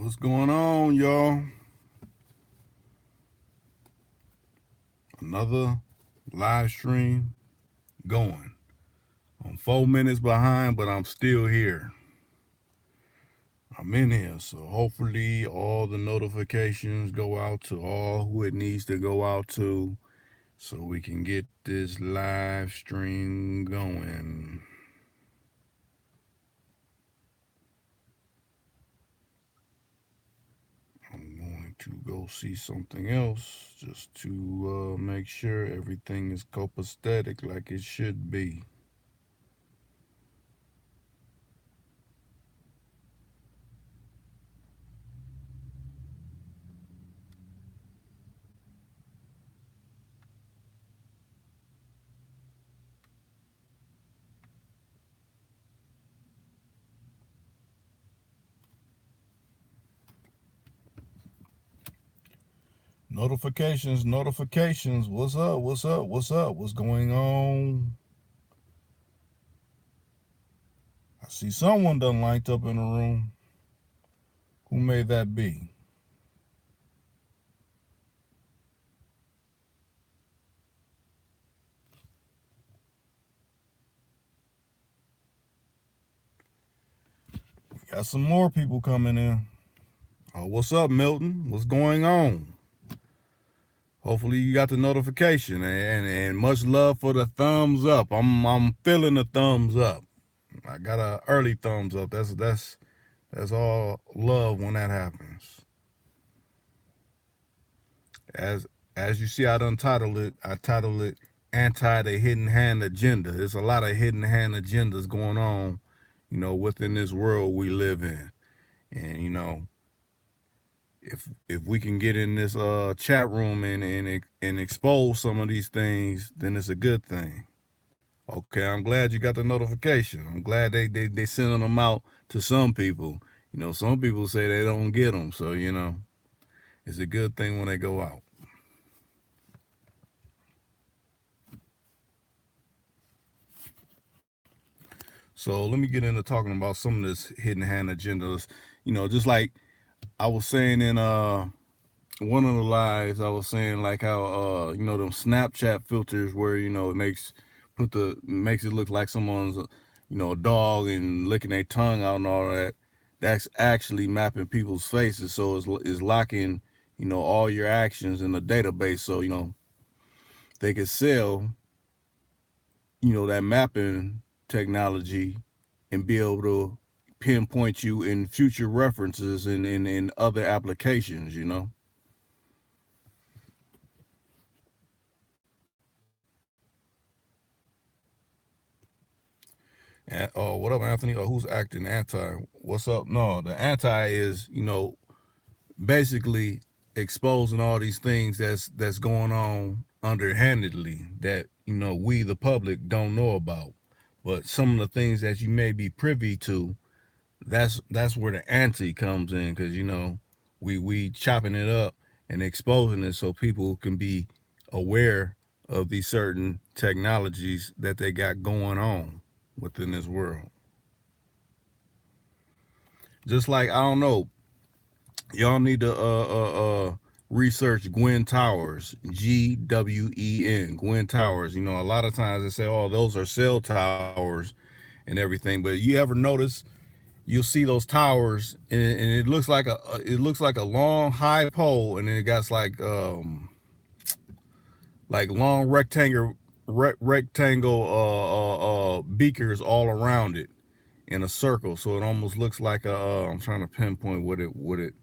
What's going on, y'all? Another live stream going. I'm 4 minutes behind, but I'm still here. I'm in here, so hopefully all the notifications go out to all who it needs to go out to so we can get this live stream going. I'm going to go see something else just to make sure everything is copacetic like it should be. Notifications, notifications. What's up? What's up? What's up? What's going on? I see someone done linked up in the room. Who may that be? We got some more people coming in. Oh, what's up, Milton? What's going on? Hopefully you got the notification and much love for the thumbs up. I'm feeling the thumbs up. I got a early thumbs up. That's all love when that happens. As as you see, I titled it Anti the Hidden Hand Agenda. There's a lot of hidden hand agendas going on, within this world we live in. And if we can get in this chat room and expose some of these things, then it's a good thing. Okay, I'm glad you got the notification. I'm glad they sending them out to some people. Some people say they don't get them, so it's a good thing when they go out. So let me get into talking about some of this hidden hand agendas. Just like I was saying in one of the lives, I was saying like how them Snapchat filters where makes it look like someone's a dog and licking their tongue out and all that. That's actually mapping people's faces, so it's locking all your actions in the database, so they can sell that mapping technology and be able to pinpoint you in future references and in other applications. And what up, Anthony? Who's acting anti? What's up? No, the anti is basically exposing all these things that's going on underhandedly that we the public don't know about. But some of the things that you may be privy to, that's where the anti comes in, because we chopping it up and exposing it so people can be aware of these certain technologies that they got going on within this world. Just like, I don't know, y'all need to research Gwen Towers, GWEN, Gwen Towers. A lot of times they say, oh, those are cell towers and everything, but you ever notice you'll see those towers and it looks like a long high pole, and then it got like long rectangle beakers all around it in a circle, so it almost looks like a I'm trying to pinpoint what it.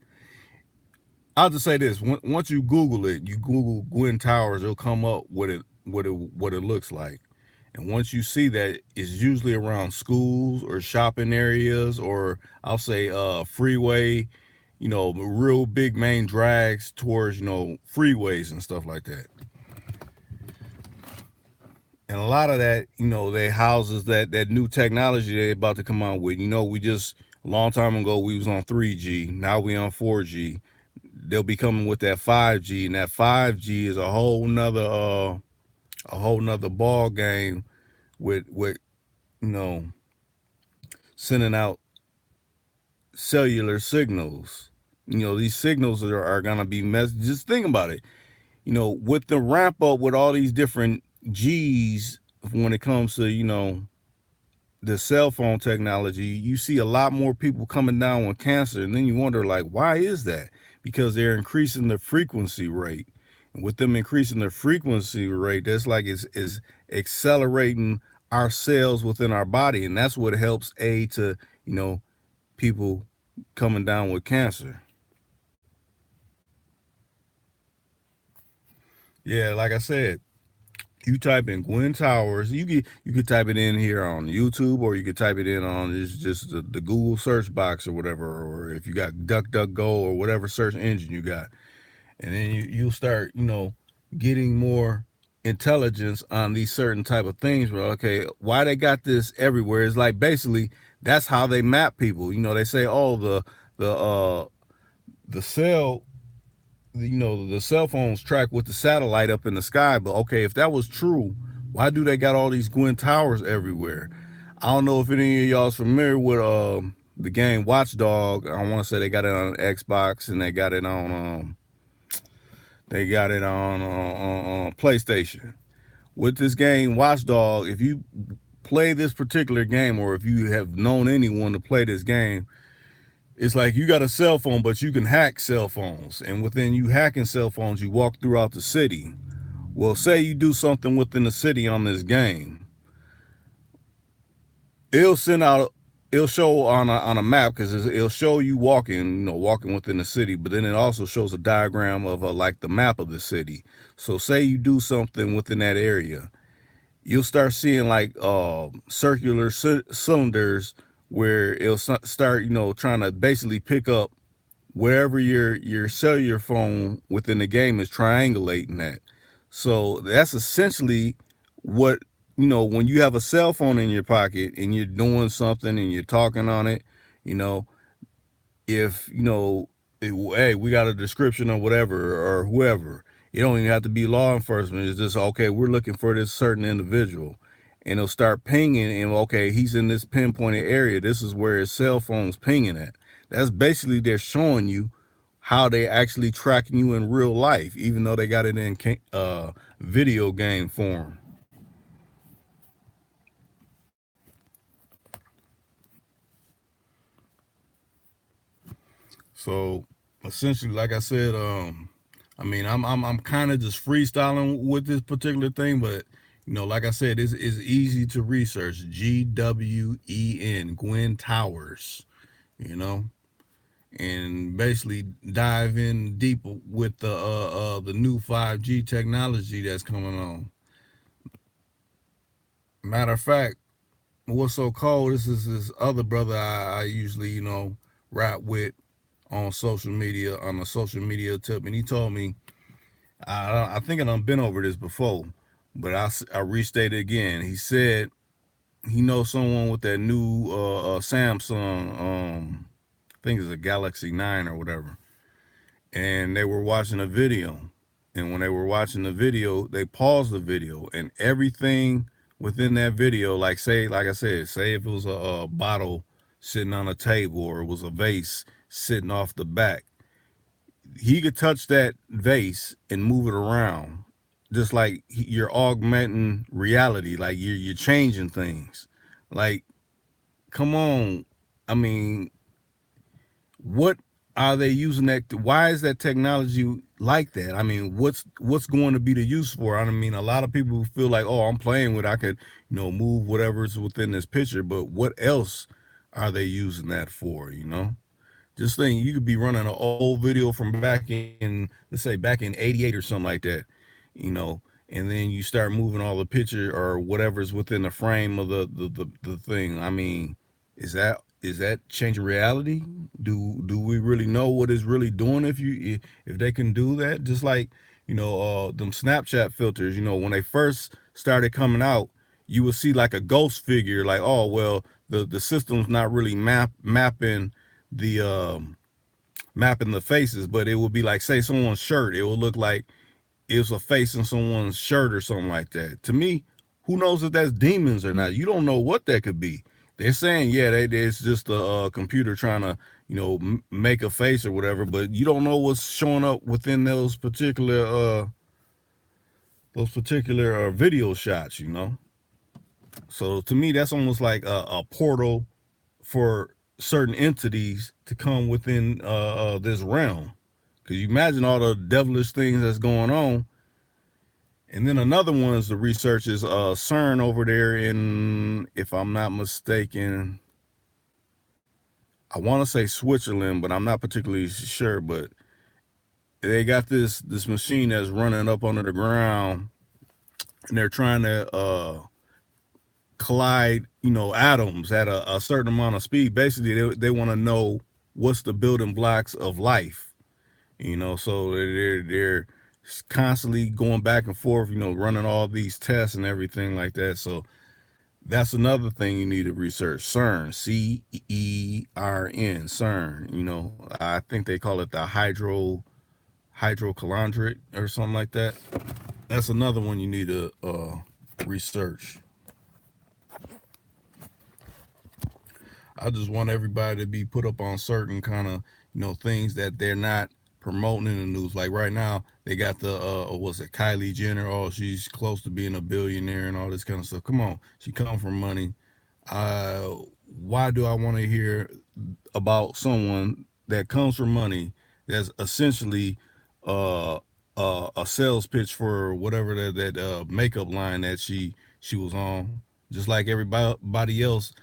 I'll just say this: once you Google it, you Google Gwen Towers, it'll come up what it looks like. And once you see that, it's usually around schools or shopping areas, or I'll say freeway, real big main drags towards freeways and stuff like that. And a lot of that, they houses that new technology they about to come out with. We just a long time ago we was on 3G. Now we on 4G. They'll be coming with that 5G, and that 5G is a whole nother ball game with you know sending out cellular signals. these signals are gonna be just think about it. With the ramp up with all these different G's when it comes to, the cell phone technology, you see a lot more people coming down with cancer. And then you wonder, like, why is that? Because they're increasing the frequency rate. And with them increasing the frequency rate, that's like is accelerating our cells within our body. And that's what helps aid to, people coming down with cancer. Yeah, like I said, you type in Gwen Towers. You could type it in here on YouTube, or you could type it in on just the Google search box or whatever, or if you got DuckDuckGo or whatever search engine you got, and then you'll start getting more intelligence on these certain type of things. But okay, why they got this everywhere is like basically that's how they map people. They say, oh, the cell the cell phones track with the satellite up in the sky. But okay, if that was true, why do they got all these Gwen Towers everywhere? I don't know if any of y'all's familiar with the game Watchdog. I want to say they got it on Xbox and they got it on PlayStation. With this game Watchdog, if you play this particular game, or if you have known anyone to play this game, it's like you got a cell phone, but you can hack cell phones. And within you hacking cell phones, you walk throughout the city. Well, say you do something within the city on this game. It'll send out, it'll show on a map, because it'll show you walking within the city, but then it also shows a diagram of like the map of the city. So say you do something within that area, you'll start seeing like circular cylinders where it'll start, trying to basically pick up wherever your cellular phone within the game is triangulating at. So that's essentially what, when you have a cell phone in your pocket and you're doing something and you're talking on it, if, hey, we got a description or whatever, or whoever, it don't even have to be law enforcement. It's just, okay, we're looking for this certain individual. And they'll start pinging, and okay, he's in this pinpointed area. This is where his cell phone's pinging at. That's basically they're showing you how they actually tracking you in real life, even though they got it in video game form. So essentially, like I said, I'm kind of just freestyling with this particular thing, but like I said, it's easy to research. GWEN, Gwen Towers, you know, and basically dive in deep with the new 5G technology that's coming on. Matter of fact, what's so cold? This is this other brother I usually rap with on social media, on a social media tip, and he told me, I think I done been over this before, but I restate it again. He said he knows someone with that new Samsung, I think it's a Galaxy 9 or whatever, and they were watching a video, and when they were watching the video, they paused the video, and everything within that video, like I said, say if it was a bottle sitting on a table, or it was a vase sitting off the back, he could touch that vase and move it around, just like you're augmenting reality, like you're changing things. Like, come on, I mean, what are they using that? Why is that technology like that? I mean, what's going to be the use for? I mean, a lot of people feel like, oh, I'm playing with, I could move whatever's within this picture, but what else are they using that for? Just think, you could be running an old video from back in, let's say back in '88 or something like that, and then you start moving all the picture or whatever's within the frame of the thing. I mean, is that changing reality? Do we really know what it's really doing if they can do that? Just like, them Snapchat filters, when they first started coming out, you would see like a ghost figure, like, oh well, the system's not really mapping the mapping the faces, but it would be like, say, someone's shirt, it would look like it was a face in someone's shirt or something like that. To me, who knows if that's demons or not? You don't know what that could be. They're saying, yeah, it's just a computer trying to, make a face or whatever, but you don't know what's showing up within those particular video shots, So to me, that's almost like a portal for certain entities to come within this realm. Because you imagine all the devilish things that's going on. And then another one is the research is CERN over there in, if I'm not mistaken, I want to say Switzerland, but I'm not particularly sure. But they got this machine that's running up under the ground, and they're trying to collide, atoms at a certain amount of speed. Basically, they want to know what's the building blocks of life, So they're constantly going back and forth, running all these tests and everything like that. So that's another thing you need to research. CERN, CERN, CERN. I think they call it the hydrocalandric or something like that. That's another one you need to research. I just want everybody to be put up on certain kind of things that they're not promoting in the news. Like right now, they got the what's it, Kylie Jenner? Oh, she's close to being a billionaire and all this kind of stuff. Come on, she come from money. Uh, why do I want to hear about someone that comes from money that's essentially uh, a sales pitch for whatever that makeup line that she was on? Just like everybody else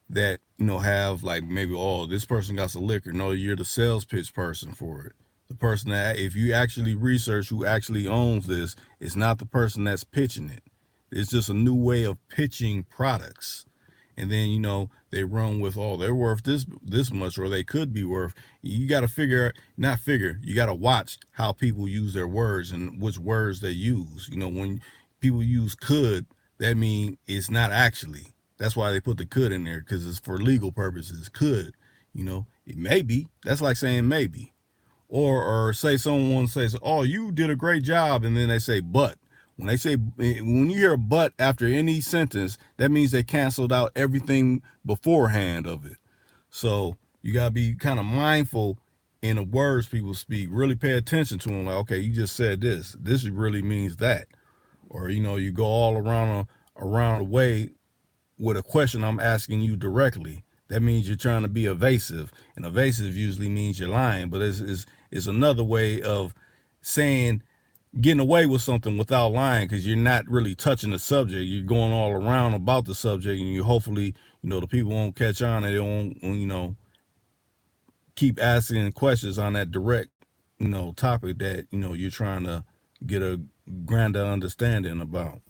that have like maybe, oh, this person got some liquor. No, you're the sales pitch person for it. The person that, if you actually research who actually owns this, it's not the person that's pitching it. It's just a new way of pitching products. And then they run with, oh, they're worth this much, or they could be worth. You got to not figure, you got to watch how people use their words and which words they use. When people use could, that means it's not actually. That's why they put the could in there, because it's for legal purposes. Could, it may be. That's like saying maybe. Or say someone says, oh, you did a great job, and then they say but. When you hear but after any sentence, that means they canceled out everything beforehand of it. So you gotta be kind of mindful in the words people speak. Really pay attention to them. Like, okay, you just said this. This really means that. Or you go all around the way with a question I'm asking you directly. That means you're trying to be evasive, and evasive usually means you're lying. But it's another way of saying getting away with something without lying, because you're not really touching the subject. You're going all around about the subject, and you hopefully the people won't catch on, and they won't keep asking questions on that direct topic that you're trying to get a grander understanding about.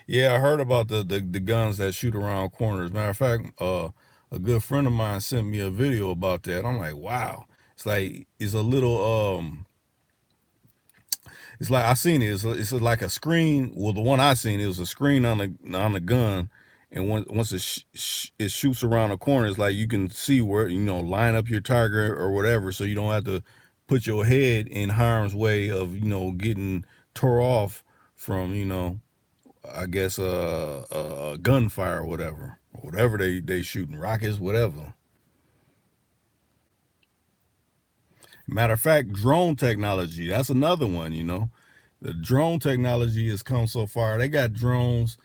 Yeah, I heard about the guns that shoot around corners. Matter of fact, a good friend of mine sent me a video about that. I'm like, wow. It's like it's a little it's like I seen it. It's like a screen. Well, the one I seen, it was a screen on the gun, and once it shoots around the corner, it's like you can see where line up your target or whatever, so you don't have to put your head in harm's way of getting tore off from I guess gunfire or whatever they shooting, rockets, whatever. Matter of fact, drone technology, that's another one. The drone technology has come so far. They got drones.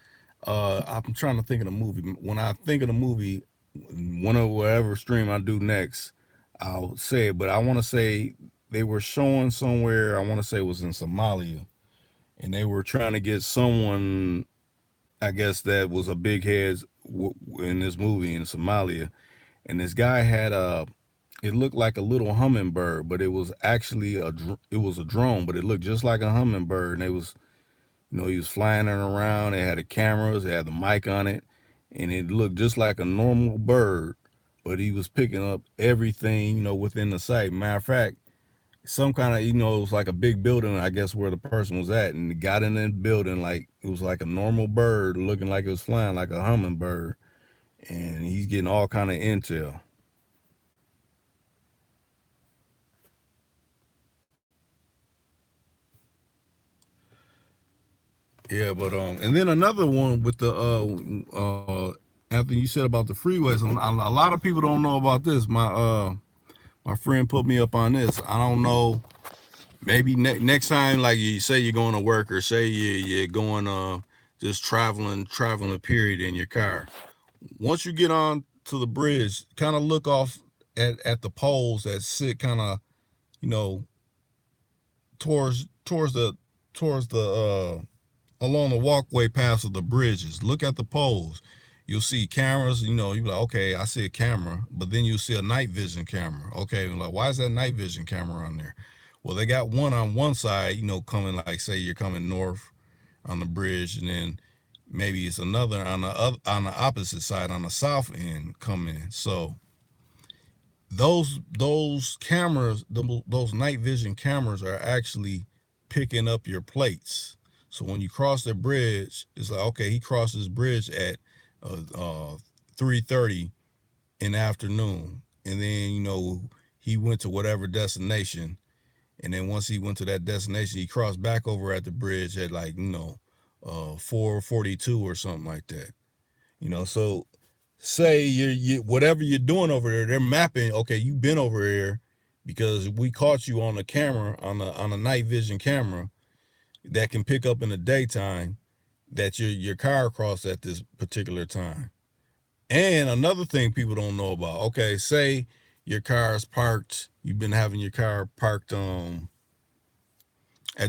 I'm trying to think of the movie. When I think of the movie, one of whatever stream I do next, I'll say it. But I want to say they were showing somewhere. I want to say it was in Somalia, and they were trying to get someone, I guess, that was a big head in this movie in Somalia, and this guy had it looked like a little hummingbird, but it was actually it was a drone, but it looked just like a hummingbird, and it was he was flying it around. They had the cameras, they had the mic on it, and it looked just like a normal bird, but he was picking up everything within the site. Matter of fact, some kind of it was like a big building, I guess, where the person was at, and he got in the building like it was like a normal bird, looking like it was flying like a hummingbird, and he's getting all kind of intel. Yeah, but and then another one with the Anthony, you said about the freeways. A lot of people don't know about this. My friend put me up on this. I don't know. Maybe next time, like you say, you're going to work, or say you're going just traveling period in your car. Once you get on to the bridge, kind of look off at the poles that sit kind of, you know, towards the along the walkway paths of the bridges. Look at the poles. You'll see cameras. You know, you're like, okay, I see a camera, but then you'll see a night vision camera. Okay, like, why is that night vision camera on there? Well, they got one on one side, you know, coming, like, say you're coming north on the bridge, and then maybe it's another on the opposite side, on the south end, coming. So those cameras, those night vision cameras, are actually picking up your plates. So when you cross the bridge, it's like, okay, he crossed this bridge at 3:30 in the afternoon, and then, you know, he went to whatever destination, and then once he went to that destination, he crossed back over at the bridge at, like, 4:42 or something like that. So say you whatever you're doing over there, they're mapping. Okay, you've been over here because we caught you on the camera, on a night vision camera that can pick up in the daytime that your car crossed at this particular time. And another thing people don't know about. Okay, say your car is parked. You've been having your car parked at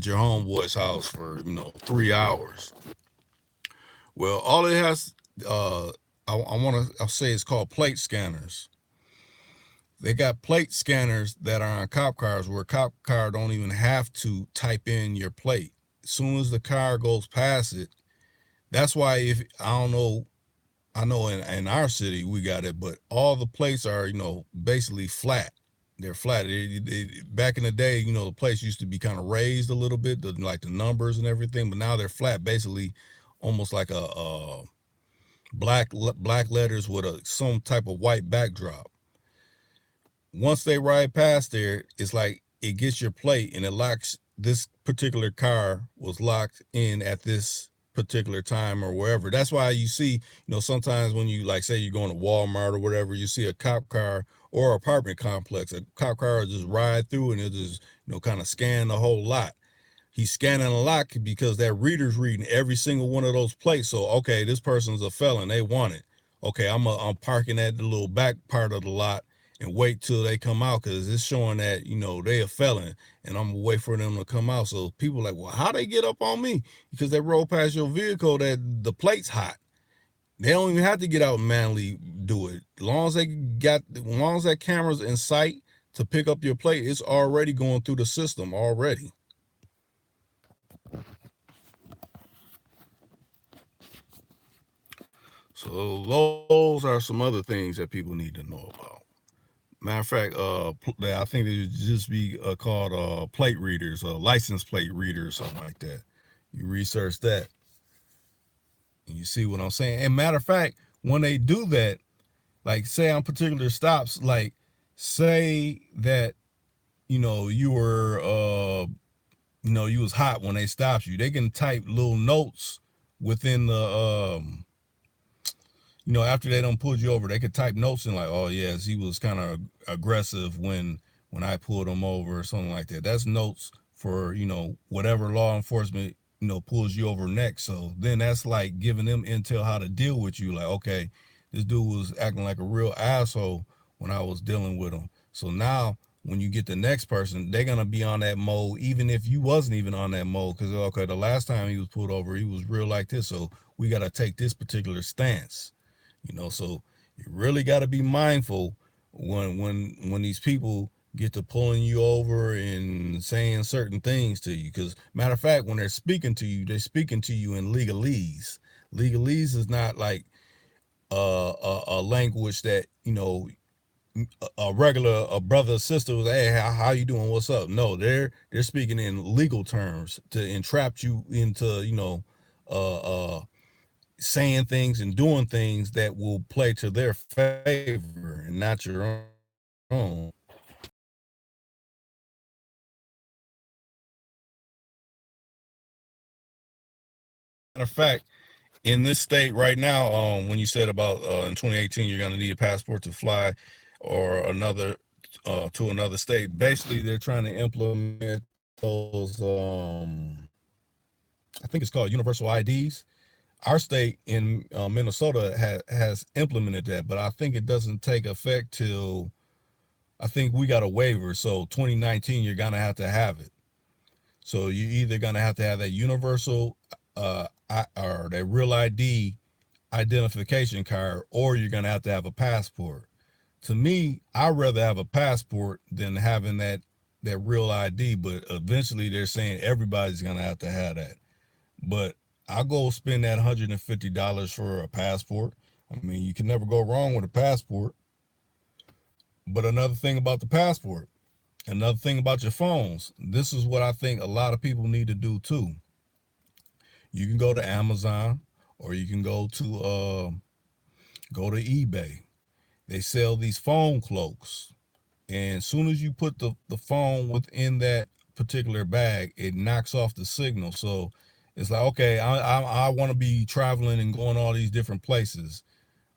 your homeboy's house for 3 hours. Well, all it has, I'll say, it's called plate scanners. They got plate scanners that are on cop cars, where a cop car don't even have to type in your plate. As soon as the car goes past it, that's why, if I don't know, I know in our city we got it, but all the plates are, basically flat. They're flat. Back in the day, the plates used to be kind of raised a little bit, like the numbers and everything, but now they're flat, basically almost like a black letters with some type of white backdrop. Once they ride past there, it's like it gets your plate and it locks. This particular car was locked in at this particular time or wherever. That's why you see, sometimes when you, like, say you're going to Walmart or whatever, you see a cop car or apartment complex. A cop car will just ride through and it'll just, kind of scan the whole lot. He's scanning a lot because that reader's reading every single one of those plates. So, okay, this person's a felon. They want it. Okay, I'm parking at the little back part of the lot and wait till they come out, because it's showing that, they a felon, and I'm gonna wait for them to come out. So people are like, well, how they get up on me? Because they roll past your vehicle that the plate's hot. They don't even have to get out and manually do it. As long as that camera's in sight to pick up your plate, it's already going through the system already. So those are some other things that people need to know about. Matter of fact, I think they would just be called plate readers, license plate readers, something like that. You research that, and you see what I'm saying. And matter of fact, when they do that, like, say on particular stops, like, say that you were you was hot when they stopped you, they can type little notes within the after they don't pull you over, they could type notes in, like, oh yes, he was kind of aggressive when I pulled him over or something like that. That's notes for, whatever law enforcement, pulls you over next. So then that's like giving them intel how to deal with you. Like, okay, this dude was acting like a real asshole when I was dealing with him. So now when you get the next person, they're gonna be on that mode, even if you wasn't even on that mode. Because, okay, the last time he was pulled over, he was real like this. So we gotta take this particular stance. So you really got to be mindful when these people get to pulling you over and saying certain things to you. Because, matter of fact, when they're speaking to you, they're speaking to you in legalese. Legalese is not like a language that, a regular a brother or sister was, hey, how you doing, what's up. No, they're speaking in legal terms to entrap you into, uh saying things and doing things that will play to their favor and not your own. of fact, in this state right now, when you said about in 2018 you're going to need a passport to fly or another to another state, basically they're trying to implement those I think it's called universal IDs. Our state in Minnesota has implemented that, but I think it doesn't take effect till, I think we got a waiver, so 2019 you're gonna have to have it. So you're either gonna have to have that universal or that real ID identification card, or you're gonna have to have a passport. To me, I'd rather have a passport than having that real ID, but eventually they're saying everybody's gonna have to have that. But I'll go spend that $150 for a passport. I mean, you can never go wrong with a passport. But another thing about the passport, another thing about your phones, this is what I think a lot of people need to do too. You can go to Amazon, or you can go to eBay. They sell these phone cloaks. And as soon as you put the phone within that particular bag, it knocks off the signal. So it's like, okay, I want to be traveling and going all these different places,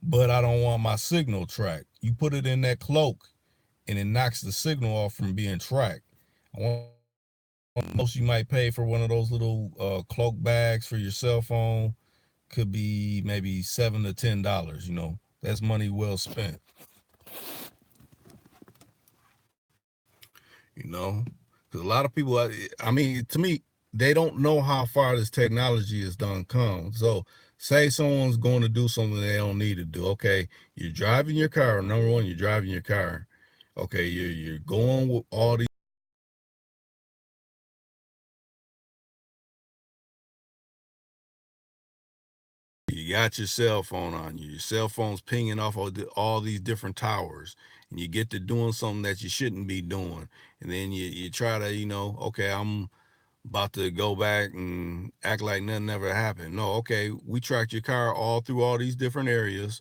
but I don't want my signal tracked. You put it in that cloak, and it knocks the signal off from being tracked. I want most you might pay for one of those little cloak bags for your cell phone could be maybe $7 to $10. That's money well spent. Because a lot of people, I mean, to me, they don't know how far this technology has done come. So say someone's going to do something they don't need to do. Okay, you're driving your car. Number one, you're driving your car. Okay, you're going with all these. You got your cell phone on you. Your cell phone's pinging off all these different towers, and you get to doing something that you shouldn't be doing. And then you try to, okay, I'm about to go back and act like nothing ever happened. No, okay, we tracked your car all through all these different areas.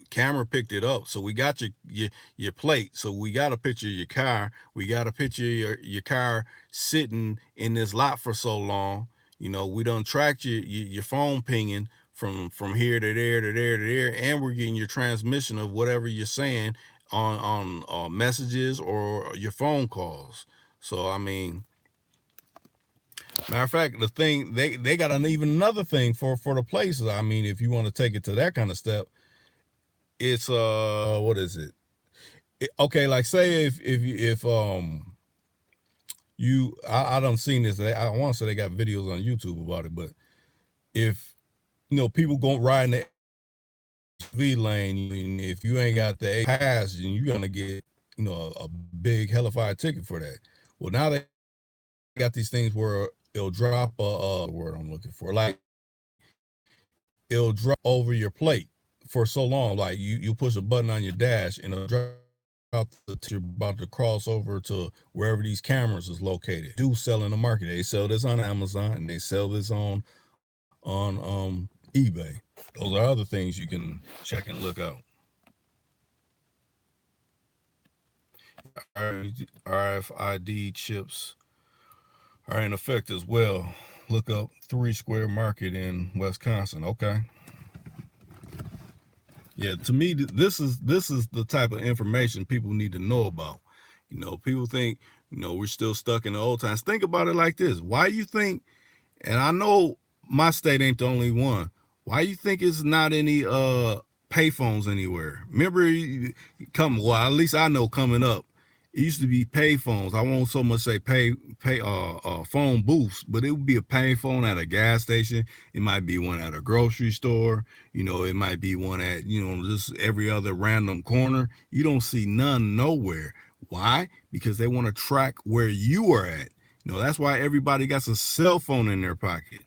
Camera picked it up, so we got your plate. So we got a picture of your car. We got a picture of your car sitting in this lot for so long. We done tracked your phone pinging from here to there to there to there, and we're getting your transmission of whatever you're saying on messages or your phone calls. So I mean, matter of fact, the thing they got even another thing for the places. I mean, if you want to take it to that kind of step, it's what is it? Okay, like say if you I don't seen this. I want to say they got videos on YouTube about it, but if people go ride in the V lane, if you ain't got the A pass, then you're gonna get a big hellified ticket for that. Well, now they got these things where it'll drop a word I'm looking for, like it'll drop over your plate for so long, like you push a button on your dash and it'll drop you're about to cross over to wherever these cameras is located. Do sell in the market. They sell this on Amazon and they sell this on eBay. Those are other things you can check and look out. RFID chips are in effect as well. Look up 3 Square Market in Wisconsin. Okay. Yeah, to me, this is the type of information people need to know about. People think, we're still stuck in the old times. Think about it like this. Why you think, and I know my state ain't the only one, why you think it's not any payphones anywhere? Remember, well, at least I know coming up, it used to be payphones. I won't so much say pay phone booths, but it would be a payphone at a gas station. It might be one at a grocery store. It might be one at just every other random corner. You don't see none nowhere. Why? Because they want to track where you are at. That's why everybody got a cell phone in their pocket.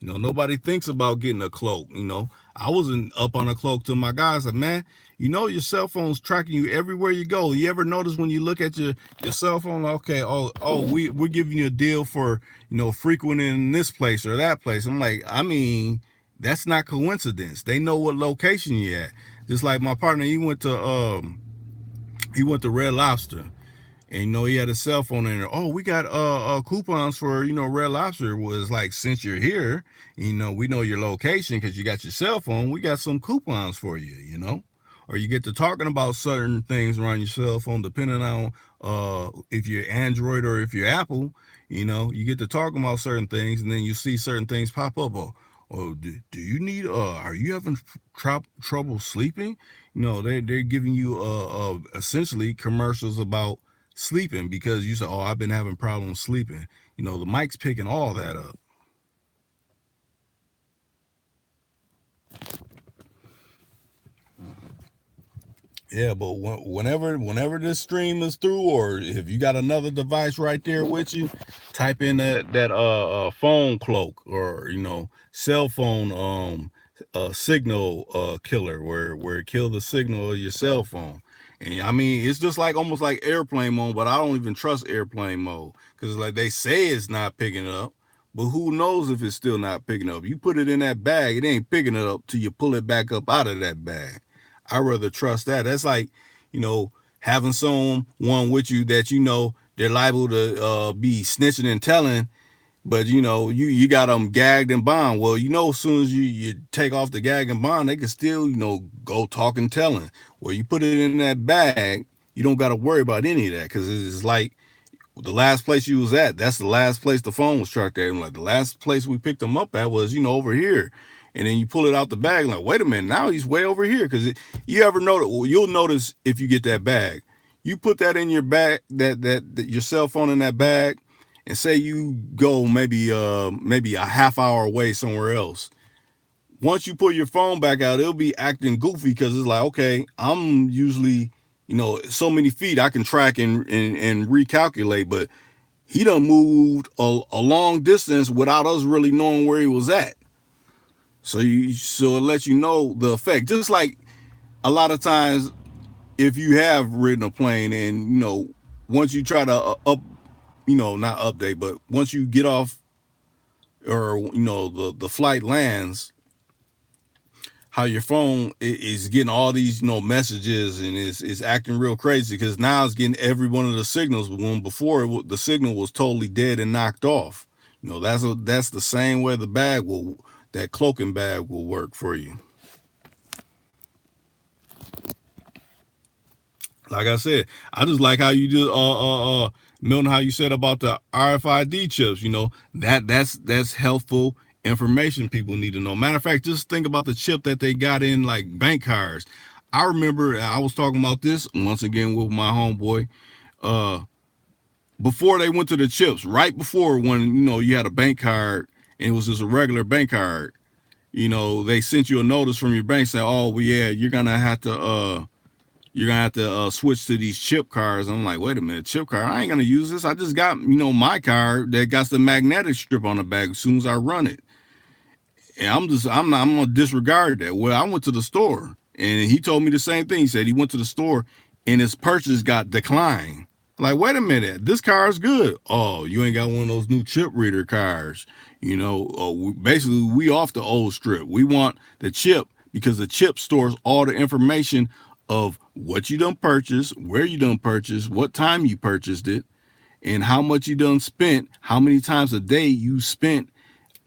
Nobody thinks about getting a cloak. I wasn't up on a cloak till my guys said, man, your cell phone's tracking you everywhere you go. You ever notice when you look at your cell phone, okay, we're giving you a deal for, frequenting this place or that place. I'm like, I mean, that's not coincidence. They know what location you're at. Just like my partner, he went to Red Lobster. And he had a cell phone in there. Oh, we got coupons for Red Lobster. Was like, since you're here, we know your location because you got your cell phone. We got some coupons for you. Or you get to talking about certain things around your cell phone, depending on if you're Android or if you're Apple. You get to talking about certain things, and then you see certain things pop up. Oh, do you need are you having trouble sleeping? They're giving you essentially commercials about sleeping because you say, oh, I've been having problems sleeping. The mic's picking all that up. Yeah, but whenever this stream is through, or if you got another device right there with you, type in that phone cloak, or cell phone signal killer, where it kill the signal of your cell phone. And I mean, it's just like almost like airplane mode, but I don't even trust airplane mode because like they say it's not picking up, but who knows if it's still not picking up? You put it in that bag, it ain't picking it up till you pull it back up out of that bag. I rather trust that. That's like, having someone with you that they're liable to be snitching and telling, but you got them gagged and bond. Well, as soon as you take off the gag and bond, they can still go talk and telling. Well, you put it in that bag, you don't got to worry about any of that because it's like the last place you was at, that's the last place the phone was tracked at. And like the last place we picked him up at was, over here. And then you pull it out the bag, like, wait a minute, now he's way over here. Because you ever notice? Well, you'll notice if you get that bag, you put that in your bag, that your cell phone in that bag, and say you go maybe a half hour away somewhere else. Once you pull your phone back out, it'll be acting goofy because it's like, okay, I'm usually so many feet I can track and recalculate, but he done moved a long distance without us really knowing where he was at. So it lets you know the effect. Just like a lot of times, if you have ridden a plane and once you try to not update, but once you get off, or the flight lands, how your phone is getting all these messages and is acting real crazy because now it's getting every one of the signals. When before the signal was totally dead and knocked off. That's the same way that cloaking bag will work for you. Like I said, I just like how you did Milton, how you said about the RFID chips. That's helpful information people need to know. Matter of fact, just think about the chip that they got in like bank cards. I remember I was talking about this once again with my homeboy. Before they went to the chips, right before, when you had a bank card and it was just a regular bank card, they sent you a notice from your bank saying, oh well, yeah, you're gonna have to switch to these chip cards. I'm like, wait a minute, chip card? I ain't gonna use this. I just got my card that got the magnetic strip on the back. As soon as I run it, and I'm gonna disregard that. Well, I went to the store and he told me the same thing. He said he went to the store and his purchase got declined. Like, wait a minute, this card's good. Oh, you ain't got one of those new chip reader cards. Basically we off the old strip. We want the chip because the chip stores all the information of what you done purchased, where you done purchased, what time you purchased it, and how much you done spent, how many times a day you spent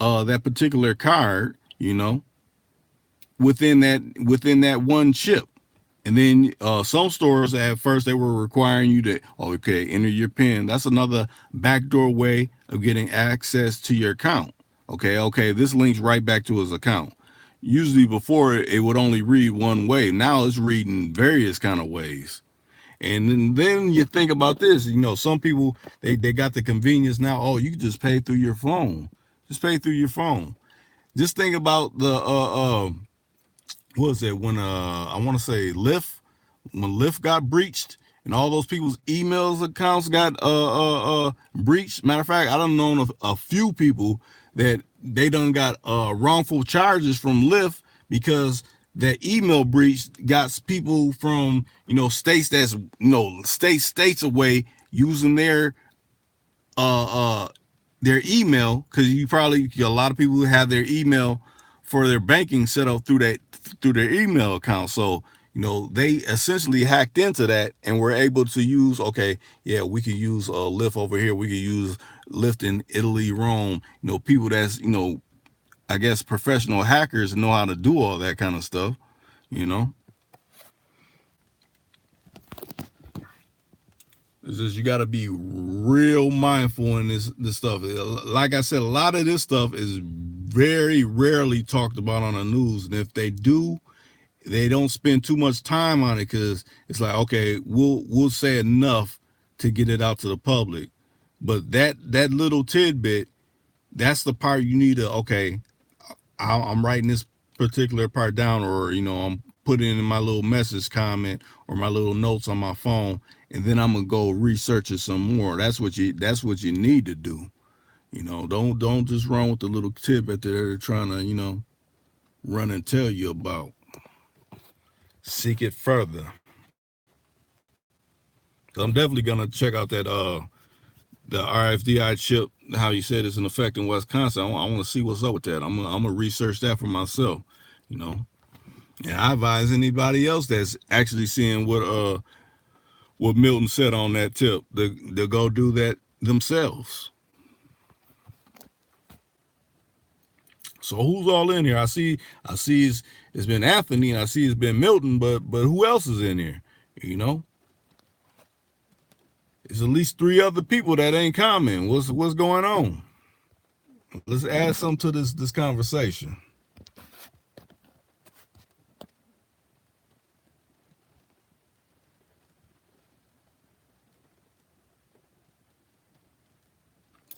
that particular card, within that one chip. And then some stores at first they were requiring you to, okay, enter your PIN. That's another backdoor way of getting access to your account. Okay, this links right back to his account. Usually before it would only read one way. Now it's reading various kind of ways. And then you think about this, some people they got the convenience now. Oh, you can just pay through your phone. Just pay through your phone. Just think about the what was it, when I want to say Lyft, when Lyft got breached and all those people's emails accounts got breached. Matter of fact, I done known a few people that they done got wrongful charges from Lyft because that email breach got people from states that's states away using their email, because a lot of people who have their email for their banking set up through their email account. So they essentially hacked into that and were able to use, okay, yeah, we could use Lyft over here, we could use Lyft in Italy, Rome, people that's, I guess professional hackers know how to do all that kind of stuff, you know. It's just you got to be real mindful in this stuff. Like I said, a lot of this stuff is very rarely talked about on the news, and if they do, they don't spend too much time on it because it's like, okay, we'll say enough to get it out to the public, but that little tidbit, that's the part you need to, okay, I'm writing this particular part down, or I'm putting in my little message comment or my little notes on my phone, and then I'm gonna go research it some more. That's what you need to do. Don't just run with the little tidbit that they're trying to run and tell you about. Seek it further. So I'm definitely gonna check out that the RFDI chip, how you said it's in effect in Wisconsin. I want to see what's up with that. I'm gonna research that for myself, you know. And I advise anybody else that's actually seeing what Milton said on that tip to go do that themselves. So who's all in here? I see it's been Anthony, and I see it's been Milton, but who else is in here? You know, there's at least 3 other people that ain't commenting. What's going on? Let's add something to this conversation.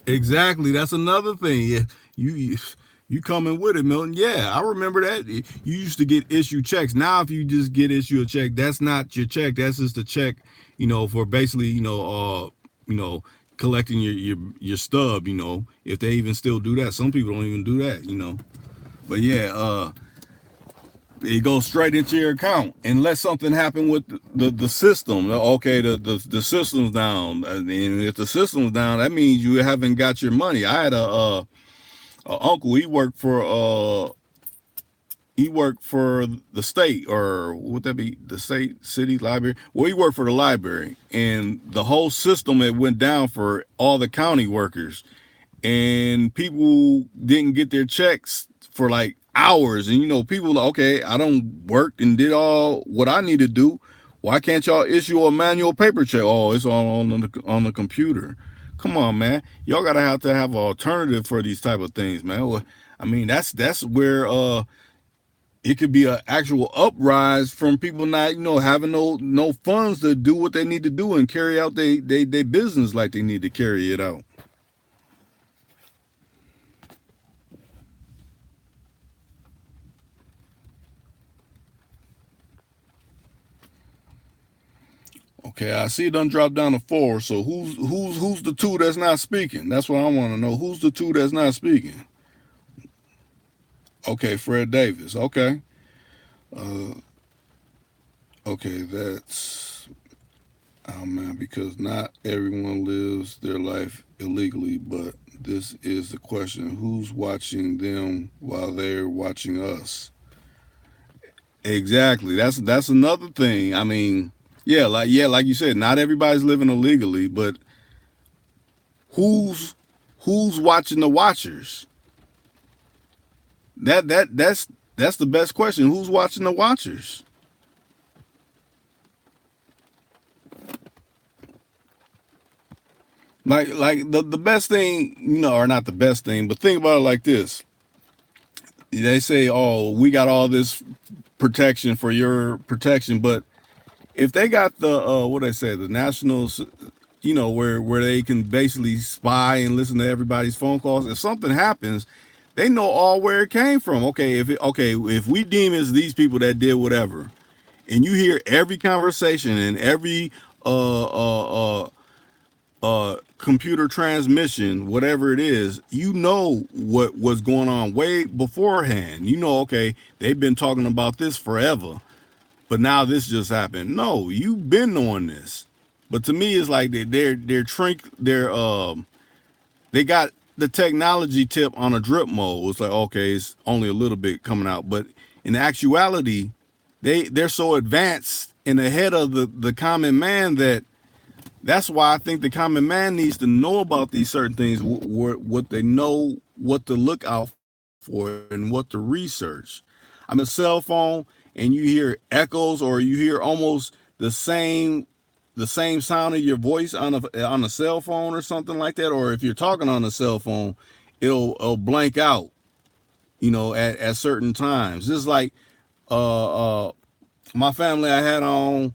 Exactly. That's another thing. Yeah, you coming with it, Milton. Yeah, I remember that. You used to get issue checks. Now, if you just get issue a check, that's not your check. That's just a check, for basically, collecting your stub. If they even still do that. Some people don't even do that. But yeah, it goes straight into your account unless something happened with the system. Okay, the system's down, and if the system's down, that means you haven't got your money. I had a uncle. He worked for the state, or would that be the state city library? Well, he worked for the library, and the whole system it went down for all the county workers, and people didn't get their checks for like hours. And people like, okay, I don't work and did all what I need to do. Why can't y'all issue a manual paper check? Oh, it's all on the computer. Come on, man. Y'all gotta have to have an alternative for these type of things, man. Well, I mean, that's where it could be an actual uprise from people not having no funds to do what they need to do and carry out they business like they need to carry it out. Okay, I see it done drop down to 4. So who's the 2 that's not speaking? That's what I want to know. Who's the 2 that's not speaking? Okay, Fred Davis. Okay. Uh, okay, that's man, because not everyone lives their life illegally, but this is the question: who's watching them while they're watching us? Exactly. That's another thing. I mean, like you said, not everybody's living illegally, but who's who's watching the watchers? That's the best question. Who's watching the watchers? Like the best thing, or not the best thing, but think about it like this. They say, "Oh, we got all this protection for your protection," but if they got the what they say, the nationals, where they can basically spy and listen to everybody's phone calls. If something happens, they know all where it came from. Okay, if we deem it's these people that did whatever, and you hear every conversation and every uh uh uh computer transmission, whatever it is, what was going on way beforehand. Okay, they've been talking about this forever, but now this just happened. No, you've been on this. But to me, it's like they got the technology tip on a drip mode. It's like, okay, it's only a little bit coming out, but in actuality, they're so advanced and ahead of the common man that that's why I think the common man needs to know about these certain things, what they know, what to look out for, and what to research. I'm a cell phone, and you hear echoes, or you hear almost the same sound of your voice on a cell phone or something like that. Or if you're talking on a cell phone, it'll blank out, at certain times. Just like my family I had on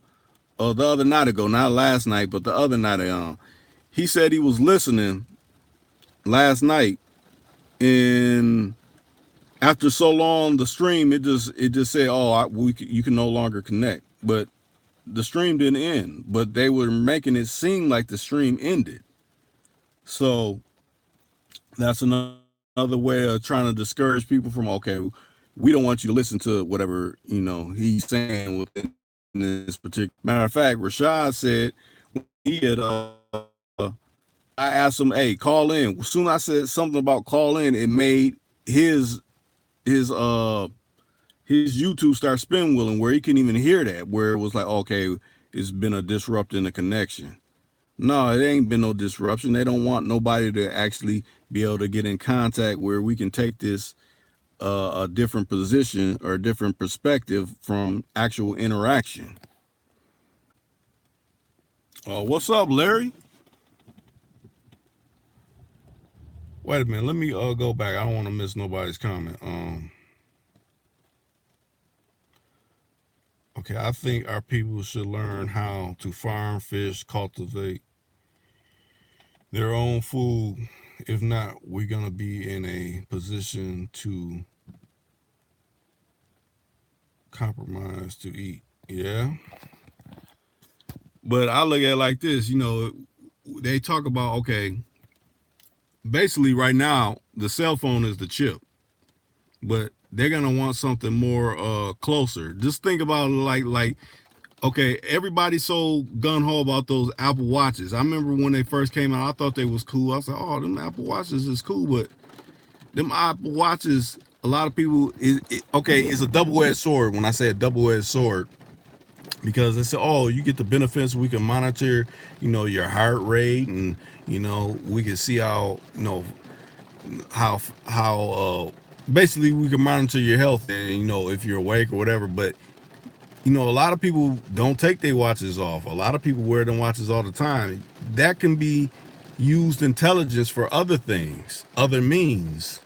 the other night ago, not last night, but the other night he said he was listening last night, and after so long the stream it just said, oh, you can no longer connect, but the stream didn't end, but they were making it seem like the stream ended. So that's another way of trying to discourage people from, okay, we don't want you to listen to whatever he's saying within this particular. Matter of fact, Rashad said he had I asked him, hey, call in. As soon as I said something about call in, it made his his uh his YouTube start spin wheeling where he couldn't even hear that, where it was like, okay, it's been a disrupt in the connection. No, it ain't been no disruption. They don't want nobody to actually be able to get in contact where we can take this a different position or a different perspective from actual interaction. What's up, Larry? Wait a minute. Let me go back. I don't want to miss nobody's comment. Okay, I think our people should learn how to farm, fish, cultivate their own food. If not, we're gonna be in a position to compromise to eat. Yeah, but I look at it like this. They talk about, okay, basically right now the cell phone is the chip, but they're gonna want something more closer. Just think about it like okay, everybody's so gun ho about those Apple Watches. I remember when they first came out, I thought they was cool. I was like, oh, them Apple Watches is cool, but them Apple Watches, a lot of people okay, it's a double-edged sword. When I say a double-edged sword, because they say, oh, you get the benefits. We can monitor, your heart rate, and we can see how basically we can monitor your health, and if you're awake or whatever. But a lot of people don't take their watches off. A lot of people wear them watches all the time. That can be used intelligence for other things, other means.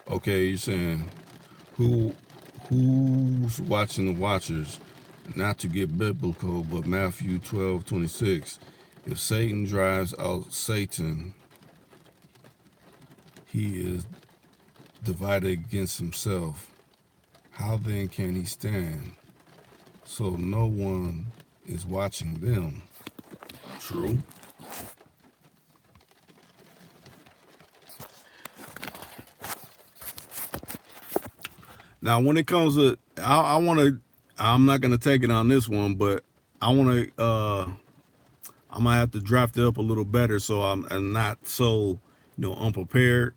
Okay, you're saying who who's watching the watchers? Not to get biblical, but Matthew 12:26. If Satan drives out Satan, he is divided against himself. How then can he stand? So no one is watching them. True. Now, when it comes to, I want to, I'm not going to take it on this one, but I want to, I'm going to have to draft it up a little better so I'm not so, unprepared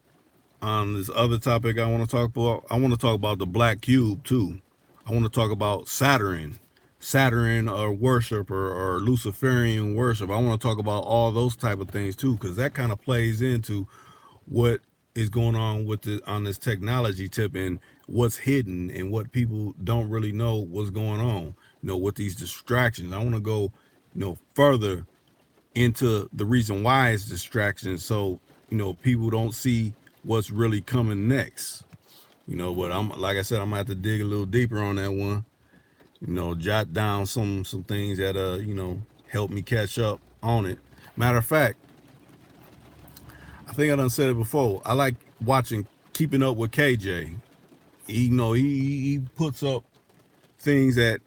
on this other topic I want to talk about. I want to talk about the black cube too. I want to talk about Saturn or worship, or Luciferian worship. I want to talk about all those type of things too, because that kind of plays into what is going on with on this technology tip, and what's hidden and what people don't really know what's going on, with these distractions. I want to go, further into the reason why it's distractions, so people don't see what's really coming next. But I'm, like I said, I'm gonna have to dig a little deeper on that one. Jot down some things that help me catch up on it. Matter of fact, I think I done said it before. I like watching Keeping Up with KJ. He puts up things that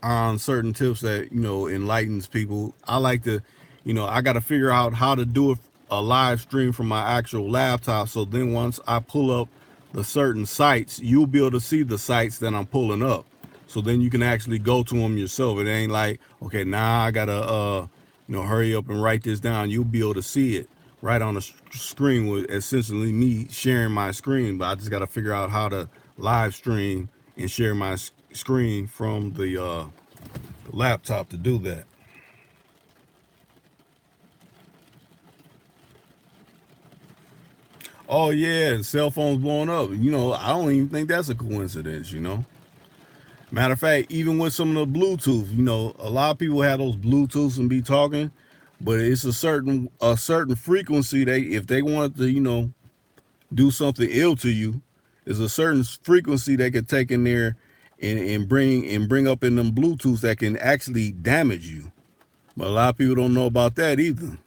on certain tips that enlightens people. I like to, I got to figure out how to do a live stream from my actual laptop. So then once I pull up the certain sites, you'll be able to see the sites that I'm pulling up. So then you can actually go to them yourself. It ain't like, okay, now I gotta hurry up and write this down. You'll be able to see it right on the screen with essentially me sharing my screen, but I just got to figure out how to live stream and share my screen from the laptop to do that. Oh yeah, cell phones blowing up. I don't even think that's a coincidence. Matter of fact, even with some of the Bluetooth, a lot of people have those Bluetooths and be talking, but it's a certain frequency they if they wanted to, do something ill to you, is a certain frequency they could take in there and bring up in them Bluetooths that can actually damage you. But a lot of people don't know about that either.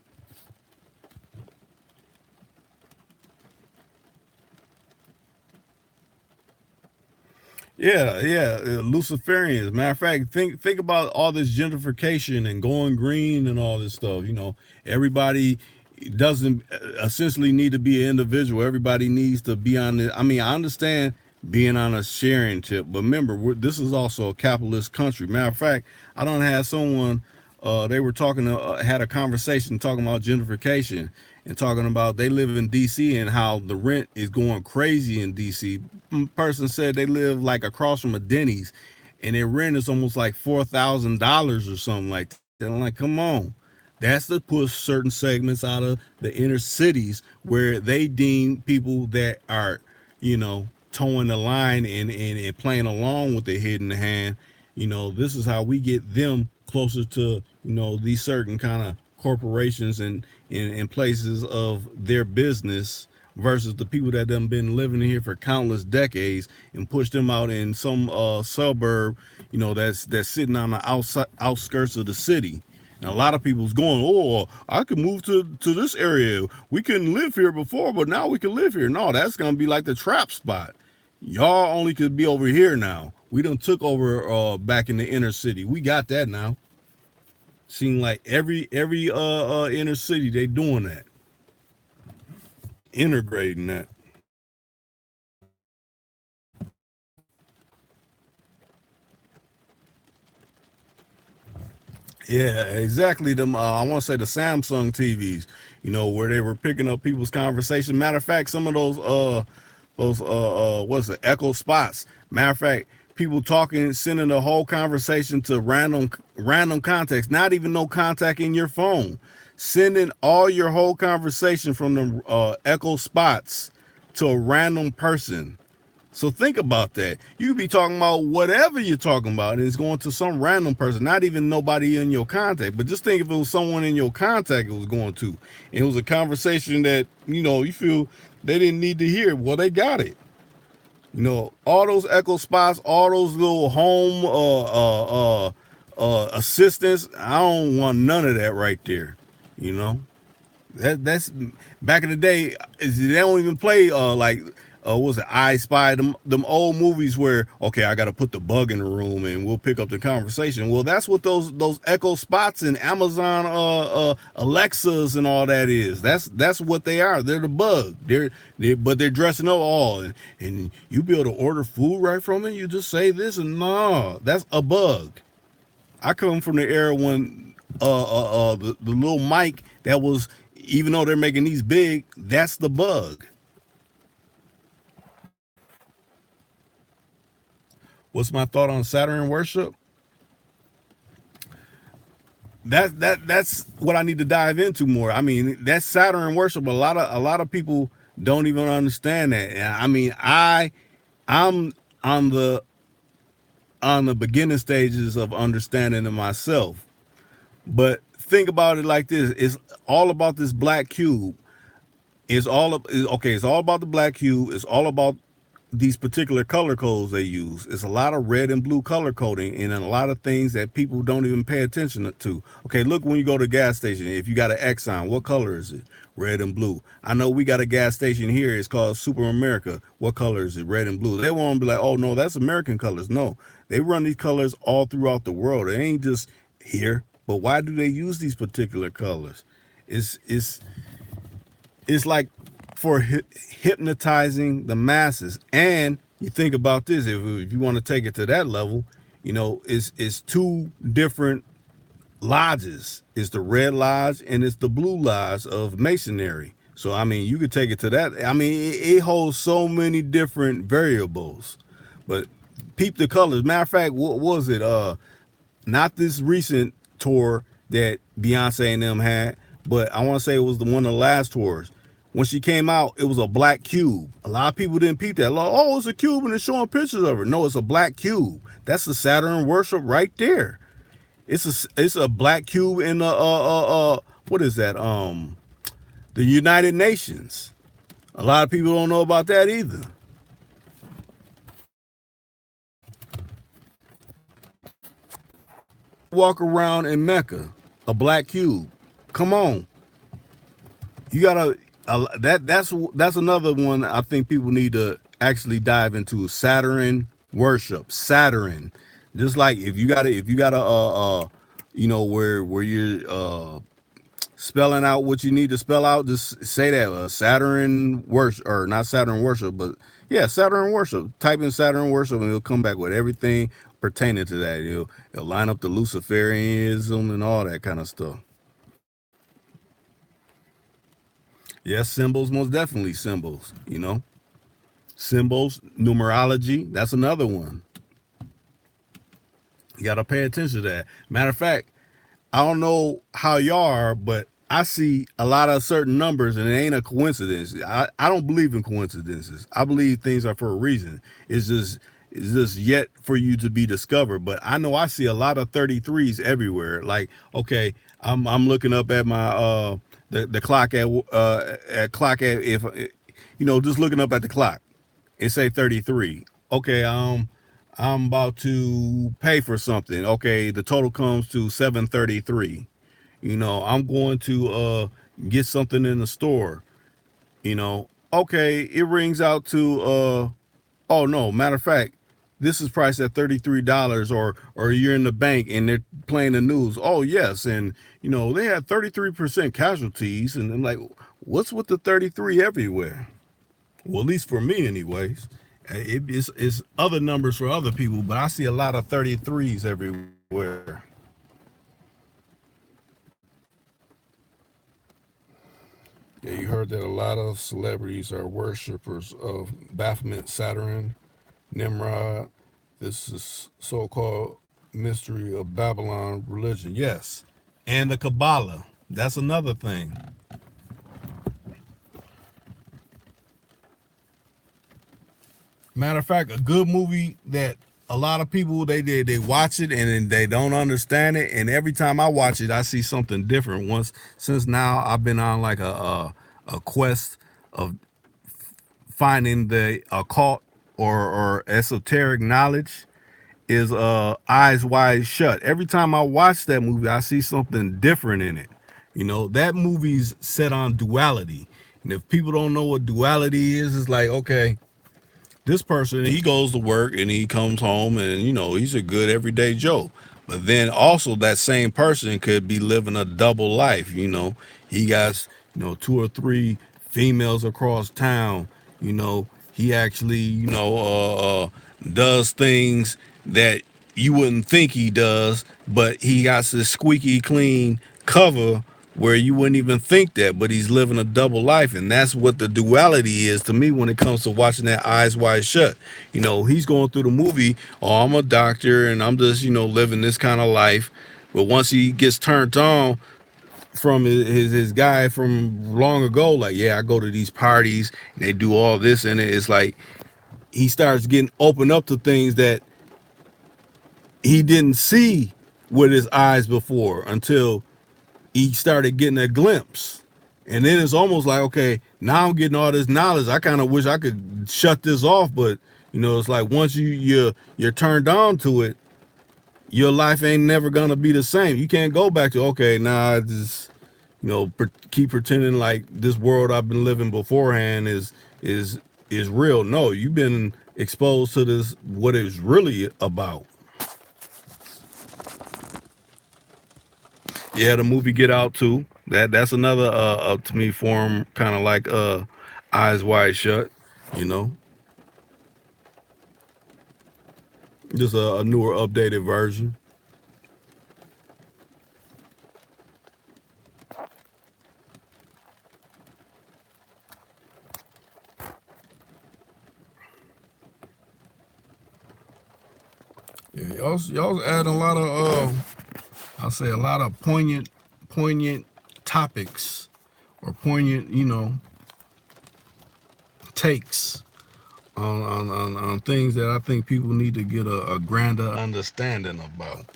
Yeah, yeah, Luciferians. Matter of fact, think about all this gentrification and going green and all this stuff. Everybody doesn't essentially need to be an individual. Everybody needs to be on the. I mean, I understand being on a sharing tip, but remember, this is also a capitalist country. Matter of fact, I don't have someone. They were talking. Had a conversation talking about gentrification and talking about they live in DC and how the rent is going crazy in DC. Person said they live like across from a Denny's and their rent is almost like $4,000 or something like that. I'm like, come on. That's to push certain segments out of the inner cities where they deem people that are, towing the line and playing along with the hidden hand. This is how we get them closer to, these certain kind of corporations and in places of their business versus the people that done been living here for countless decades and push them out in some suburb, that's sitting on the outside outskirts of the city. And a lot of people's going, oh, I could move to this area. We couldn't live here before, but now we can live here. No, that's gonna be like the trap spot. Y'all only could be over here now. We done took over back in the inner city. We got that now. Seem like every inner city they doing that, integrating that. Yeah, exactly. Them I want to say the Samsung TVs, where they were picking up people's conversation. Matter of fact, some of those what's it, echo spots. Matter of fact, people talking, sending the whole conversation to random context, not even no contact in your phone. Sending all your whole conversation from the echo spots to a random person. So think about that. You could be talking about whatever you're talking about, and it's going to some random person, not even nobody in your contact. But just think if it was someone in your contact it was going to. And it was a conversation that, you feel they didn't need to hear. Well, they got it. All those echo spots, all those little home assistants. I don't want none of that right there. You know? That's back in the day. They don't even play like what was it, I Spy, them old movies where okay, I got to put the bug in the room and we'll pick up the conversation. Well, that's what those Echo Spots and Amazon Alexas and all that is. That's what they are. They're the bug. But they're dressing up all and you be able to order food right from it. You just say this and no, that's a bug. I come from the era when the little mic that was, even though they're making these big, that's the bug. What's my thought on Saturn worship? That's what I need to dive into more. I mean, that's Saturn worship. A lot of people don't even understand that. I mean, I'm on the beginning stages of understanding it myself. But think about it like this: it's all about this black cube. It's all about the black cube. It's all about these particular color codes they use. It's a lot of red and blue color coding and a lot of things that people don't even pay attention to. Okay, look, when you go to a gas station, if you got an Exxon, what color is it? Red and blue. I know we got a gas station here. It's called Super America. What color is it? Red and blue. They won't be like, oh no, that's American colors. No, they run these colors all throughout the world. It ain't just here. But why do they use these particular colors? It's it's like for hypnotizing the masses. And you think about this, if you want to take it to that level, it's two different lodges. It's the red lodge and it's the blue lodge of masonry. So I mean, you could take it to that. I mean, it holds so many different variables. But peep the colors. Matter of fact, what was it? Not this recent tour that Beyonce and them had, but I want to say it was the one of the last tours. When she came out, it was a black cube. A lot of people didn't peep that. Like, oh, it's a cube and it's showing pictures of her. No, it's a black cube. That's the Saturn worship right there. It's a black cube in the what is that? The United Nations. A lot of people don't know about that either. Walk around in Mecca, a black cube. Come on, you gotta. That's another one I think people need to actually dive into. Saturn worship. Saturn, just like if you gotta where you're spelling out what you need to spell out, just say that Saturn worship, or not Saturn worship, but yeah, Saturn worship. Type in Saturn worship and it'll come back with everything pertaining to that. It'll line up the Luciferianism and all that kind of stuff. Yes, symbols, most definitely symbols. Symbols, numerology. That's another one. You got to pay attention to that. Matter of fact, I don't know how y'all are, but I see a lot of certain numbers and it ain't a coincidence. I don't believe in coincidences. I believe things are for a reason. It's just yet for you to be discovered. But I know I see a lot of 33s everywhere. Like, okay, I'm looking up at my the clock at if just looking up at the clock. It say 33. Okay, I'm about to pay for something. Okay, the total comes to 733. I'm going to get something in the store. Okay, it rings out to oh no, matter of fact, this is priced at $33, or you're in the bank and they're playing the news. Oh yes, and they had 33% casualties, and I'm like, what's with the 33 everywhere? Well, at least for me, anyways. It's other numbers for other people, but I see a lot of 33s everywhere. Yeah, you heard that a lot of celebrities are worshippers of Baphomet, Saturn, Nimrod. This is so-called mystery of Babylon religion. Yes, and the Kabbalah. That's another thing. Matter of fact, a good movie that a lot of people they watch it and then they don't understand it, and every time I watch it, I see something different. Once since now I've been on like a quest of finding the occult or esoteric knowledge. Is Eyes Wide Shut. Every time I watch that movie, I see something different in it. That movie's set on duality, and if people don't know what duality is, it's like, okay, this person, he goes to work and he comes home and he's a good everyday Joe. But then also that same person could be living a double life. He got two or three females across town. He actually does things that you wouldn't think he does, but he got this squeaky clean cover where you wouldn't even think that, but he's living a double life. And that's what the duality is to me when it comes to watching that Eyes Wide Shut. He's going through the movie, oh, I'm a doctor and I'm just, living this kind of life. But once he gets turned on from his guy from long ago, like, yeah, I go to these parties and they do all this, and it's like he starts getting open up to things that he didn't see with his eyes before until he started getting a glimpse. And then it's almost like, okay, now I'm getting all this knowledge. I kind of wish I could shut this off, but it's like once you're turned on to it, your life ain't never gonna be the same. You can't go back to, okay, nah, I just keep pretending like this world I've been living beforehand is real. No, you've been exposed to this, what it's really about. Yeah, the movie Get Out too. That's another up to me form, kind of like Eyes Wide Shut. You know, just a newer, updated version. Y'all adding a lot of I'll say a lot of poignant topics or poignant, takes on things that I think people need to get a grander understanding about.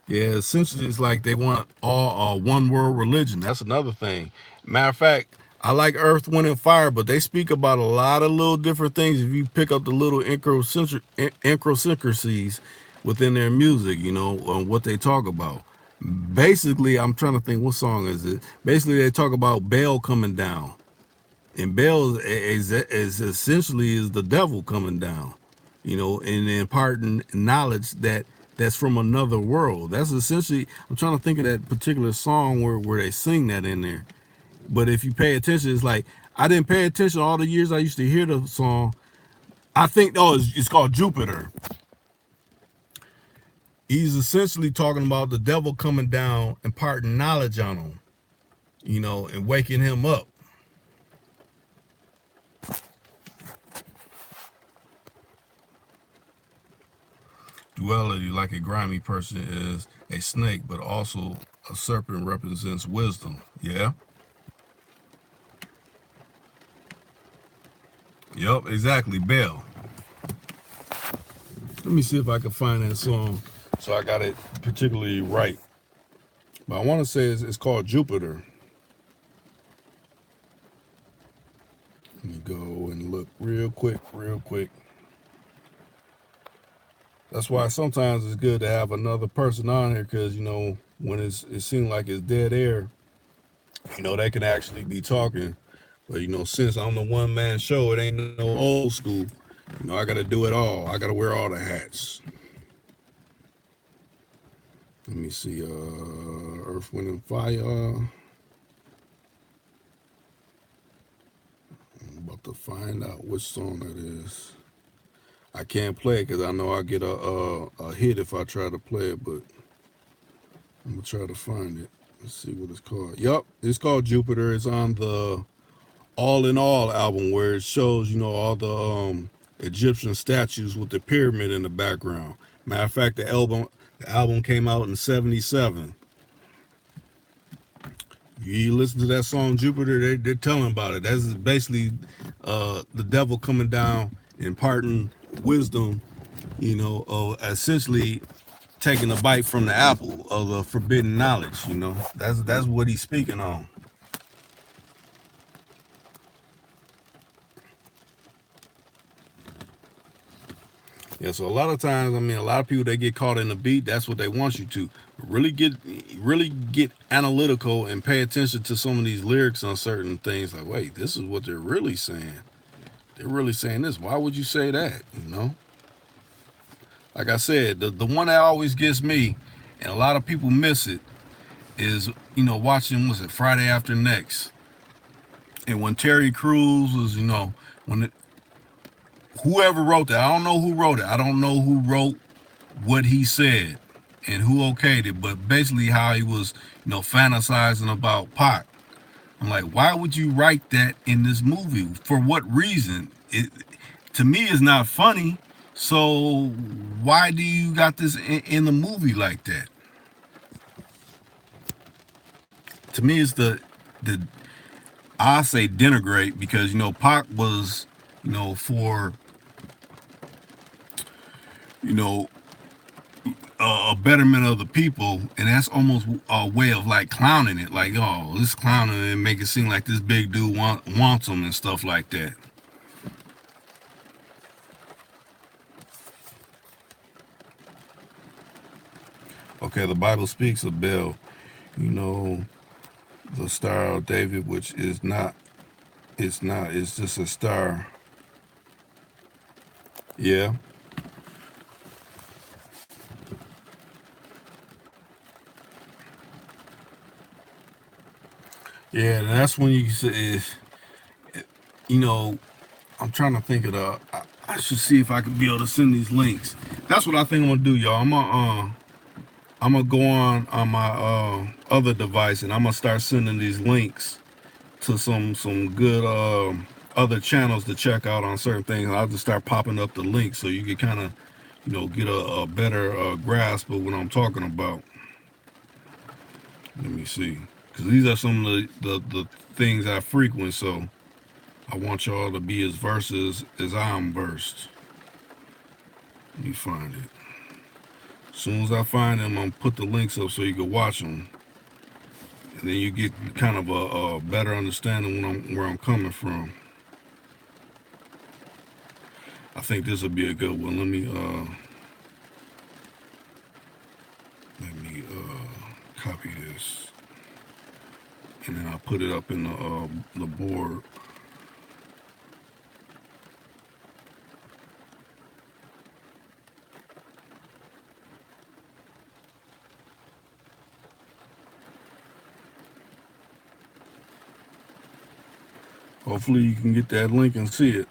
Yeah, essentially, it's like they want all one world religion. That's another thing. Matter of fact, I like Earth, Wind, and Fire, but they speak about a lot of little different things. If you pick up the little idiosyncrasies within their music, on what they talk about. Basically, I'm trying to think, what song is it? Basically, they talk about Baal coming down, and Baal is essentially is the devil coming down, and imparting knowledge that's from another world. That's essentially, I'm trying to think of that particular song where they sing that in there. But if you pay attention, it's like I didn't pay attention all the years I used to hear the song. I think it's called Jupiter. He's essentially talking about the devil coming down, imparting knowledge on him, and waking him up. Duality, like a grimy person, is a snake, but also a serpent represents wisdom. Yeah. Yep, exactly. Baal. Let me see if I can find that song so I got it particularly right. But I want to say it's called Jupiter. Let me go and look real quick. That's why sometimes it's good to have another person on here because, when it seems like it's dead air, they can actually be talking. But, since I'm the one-man show, it ain't no old school. I got to do it all. I got to wear all the hats. Let me see. Earth, Wind, and Fire. I'm about to find out which song that is. I can't play it because I know I get a hit if I try to play it, but I'm going to try to find it. Let's see what it's called. Yup, it's called Jupiter. It's on the All in All album where it shows, all the Egyptian statues with the pyramid in the background. Matter of fact, the album came out in '77. You listen to that song Jupiter, they're telling about it. That's basically the devil coming down, imparting wisdom, essentially taking a bite from the apple of the forbidden knowledge. That's what he's speaking on. Yeah, so a lot of times, a lot of people, they get caught in the beat. That's what they want you to really get analytical and pay attention to some of these lyrics on certain things. Like, wait, this is what they're really saying. They're really saying this. Why would you say that? Like I said, the one that always gets me, and a lot of people miss it, is watching, was it Friday After Next, and when Terry Crews was, when whoever wrote that, I don't know who wrote it. I don't know who wrote what he said and who okayed it, but basically how he was, fantasizing about Pac. I'm like, why would you write that in this movie? For what reason? It, to me, it's not funny. So why do you got this in the movie like that? To me, it's the I say denigrate because Pac was for a betterment of the people, and that's almost a way of like clowning it, like, oh, this clowning and make it seem like this big dude wants them and stuff like that. Okay, the Bible speaks of Baal, the Star of David, which is not, it's just a star. Yeah. Yeah, that's when you say, you know, I'm trying to think of I should see if I could be able to send these links. That's what I think I'm gonna do, y'all. I'm gonna go on my other device and I'm gonna start sending these links to some good other channels to check out on certain things. I'll just start popping up the links so you can kind of, get a better grasp of what I'm talking about. Let me see, because these are some of the things I frequent. So I want y'all to be as versed as I'm versed. Let me find it. As soon as I find them, I'm gonna put the links up so you can watch them, and then you get kind of a better understanding where I'm coming from. I think this will be a good one. Let me copy this, and then I'll put it up in the board. Hopefully you can get that link and see it.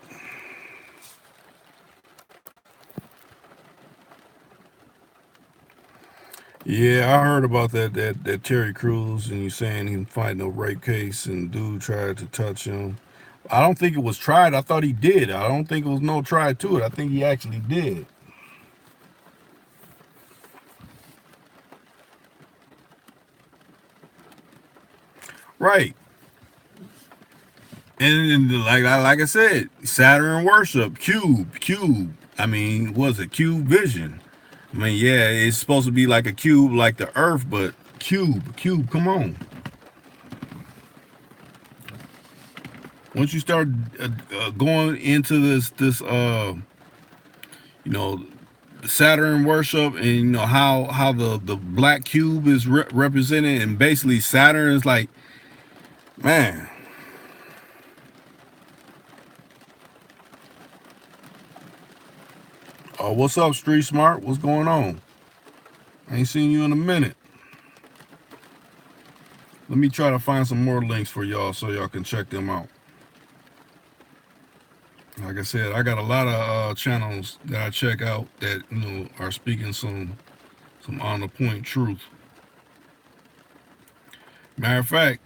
Yeah, I heard about that Terry Crews, and you saying he can fight no rape case, and dude tried to touch him. I don't think it was tried. I thought he did. I don't think it was no try to it. I think he actually did. Right. And like I said, Saturn worship, cube. I mean, was it cube vision? I mean, yeah, it's supposed to be like a cube, like the Earth, but cube. Come on. Once you start going into this, you know, Saturn worship, and how the black cube is represented, and basically Saturn is like, man. Oh, what's up, Street Smart? What's going on? I ain't seen you in a minute. Let me try to find some more links for y'all so y'all can check them out. Like I said, I got a lot of channels that I check out that are speaking some on the point truth. Matter of fact,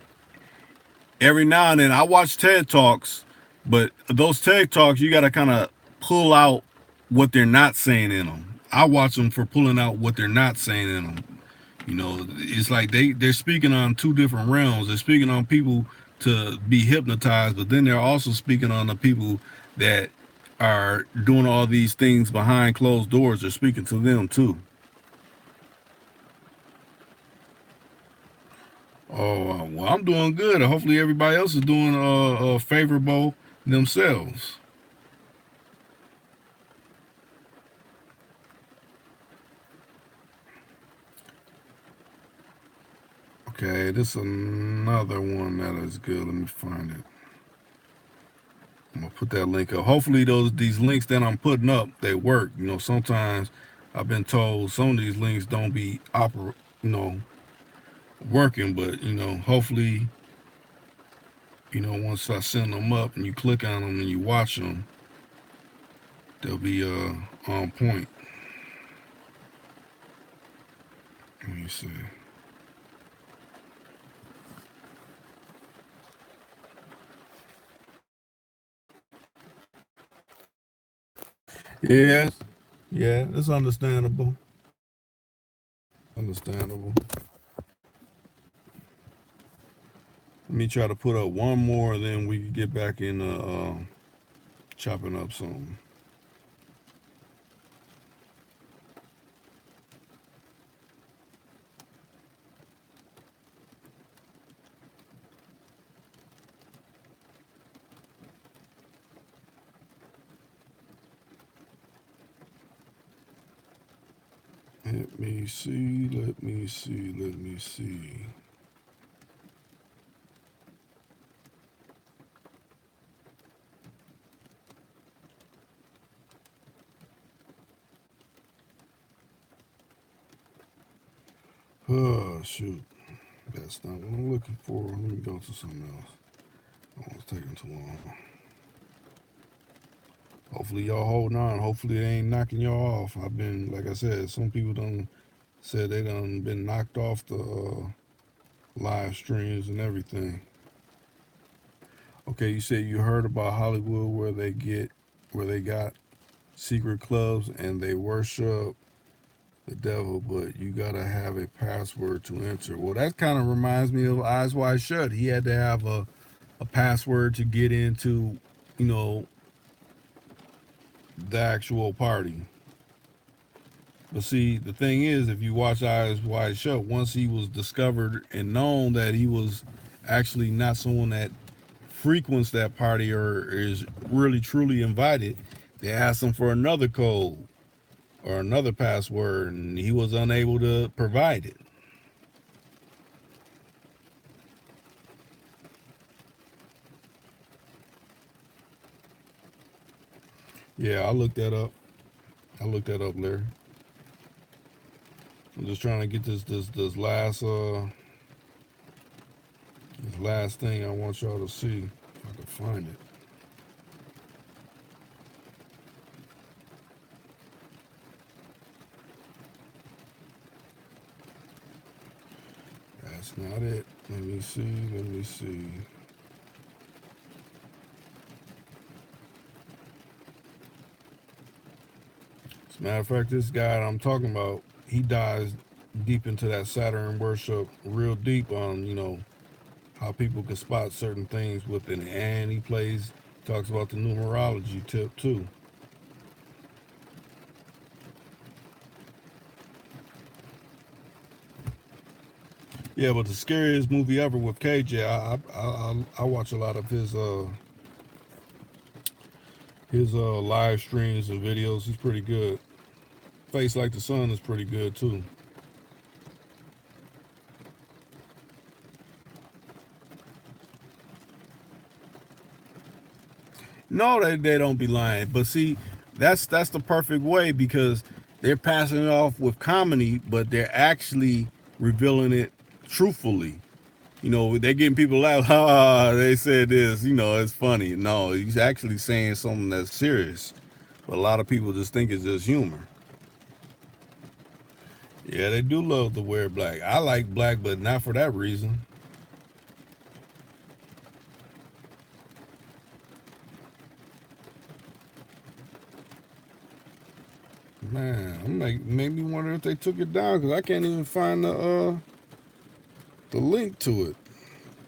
every now and then I watch TED Talks, but those TED Talks you got to kind of pull out what they're not saying in them. I watch them for pulling out what they're not saying in them. It's like they're speaking on two different realms. They're speaking on people to be hypnotized, but then they're also speaking on the people that are doing all these things behind closed doors. They're speaking to them too. Oh, well, I'm doing good. Hopefully, everybody else is doing favorable themselves. Okay, this is another one that is good. Let me find it. I'm gonna put that link up. Hopefully, these links that I'm putting up they work. Sometimes I've been told some of these links don't be working, but hopefully, once I send them up and you click on them and you watch them, they'll be on point. Let me see. Yes, yeah, it's understandable. Understandable. Let me try to put up one more, then we can get back in chopping up some. Let me see. Let me see. Let me see. Oh, shoot. That's not what I'm looking for. Let me go to something else. Oh, it's taking too long. Hopefully y'all holding on. Hopefully they ain't knocking y'all off. I've been, like I said, some people done said they done been knocked off the live streams and everything. Okay, you said you heard about Hollywood where they got secret clubs and they worship the devil, but you gotta have a password to enter. Well, that kind of reminds me of Eyes Wide Shut. He had to have a password to get into, you know, the actual party. But see, the thing is, if you watch Eyes Wide Shut, once he was discovered and known that he was actually not someone that frequents that party or is really truly invited, they asked him for another code or another password, and he was unable to provide it. Yeah, I looked that up. I looked that up, Larry. I'm just trying to get this last thing I want y'all to see if I can find it. That's not it. Let me see. Let me see. As a matter of fact, this guy I'm talking about, he dives deep into that Saturn worship, real deep on how people can spot certain things within it, and talks about the numerology tip too. Yeah, but the scariest movie ever with KJ, I watch a lot of his live streams and videos. He's pretty good. Face Like the Sun is pretty good too. No, they don't be lying. But see, that's the perfect way because they're passing it off with comedy, but they're actually revealing it truthfully. They're getting people out. Ha, they said this. It's funny. No, he's actually saying something that's serious. But a lot of people just think it's just humor. Yeah, they do love to wear black. I like black, but not for that reason. Man, I'm like, made me wonder if they took it down because I can't even find the link to it.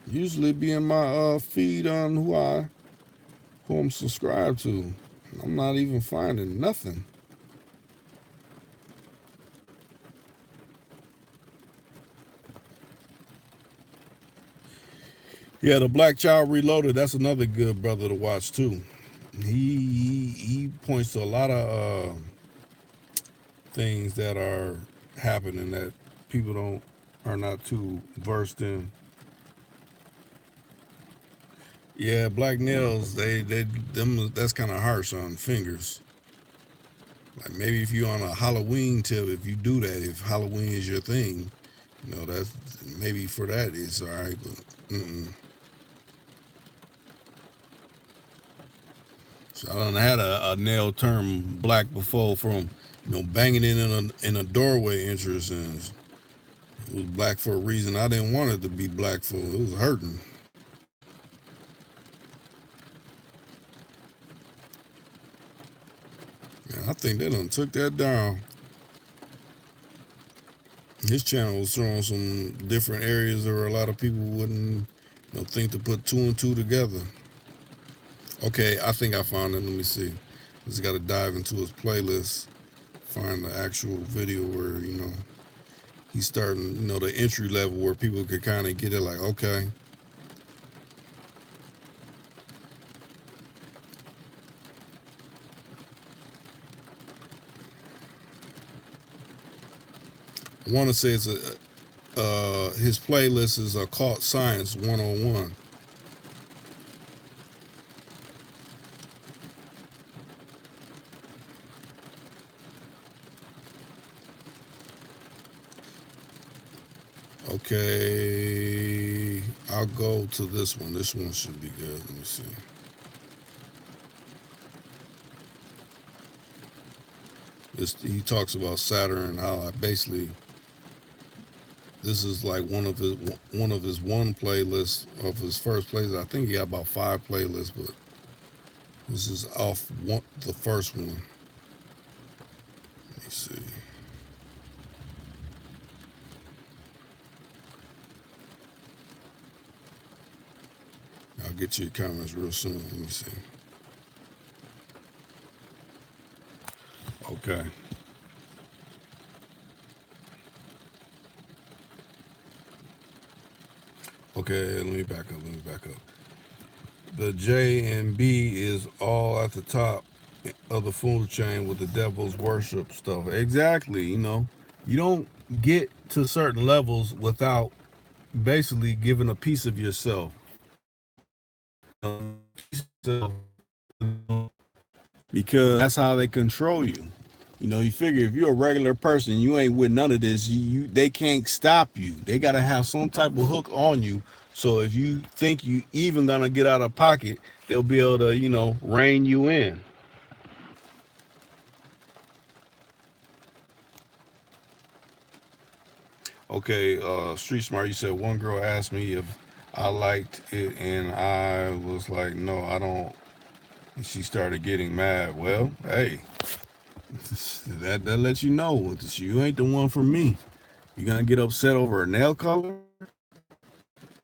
Usually be in my feed on who I'm subscribed to. I'm not even finding nothing. Yeah, the Black Child Reloaded. That's another good brother to watch too. He points to a lot of things that are happening that people don't are not too versed in. Yeah, black nails. They them. That's kind of harsh on fingers. Like maybe if you're on a Halloween tip, if you do that, if Halloween is your thing, that's maybe for that it's all right. But so I done had a nail turn black before from banging it in a doorway entrance, and it was black for a reason I didn't want it to be black for. It was hurting. Man, I think they done took that down. His channel was showing some different areas where a lot of people wouldn't think to put two and two together. Okay, I think I found it. Let me see. Just got to dive into his playlist, find the actual video where he's starting the entry level where people could kind of get it like, okay. I want to say it's his playlist is Occult Science 101. Okay, I'll go to this one. This one should be good. Let me see. He talks about Saturn, how I basically This is like one of his one playlists of his first playlist. I think he got about 5 playlists, but this is off the first one. Let me see. I'll get to your comments real soon. Let me see. Okay. Okay, let me back up. Let me back up. The J and B is all at the top of the food chain with the devil's worship stuff. Exactly. You don't get to certain levels without basically giving a piece of yourself. Because that's how they control you. You figure if you're a regular person, you ain't with none of this. They can't stop you. They gotta have some type of hook on you. So if you think you even gonna get out of pocket, they'll be able to, rein you in. Okay, Street Smart, you said one girl asked me if I liked it, and I was like, no, I don't. And she started getting mad. Well, hey, that lets you know you ain't the one for me. You gonna get upset over a nail color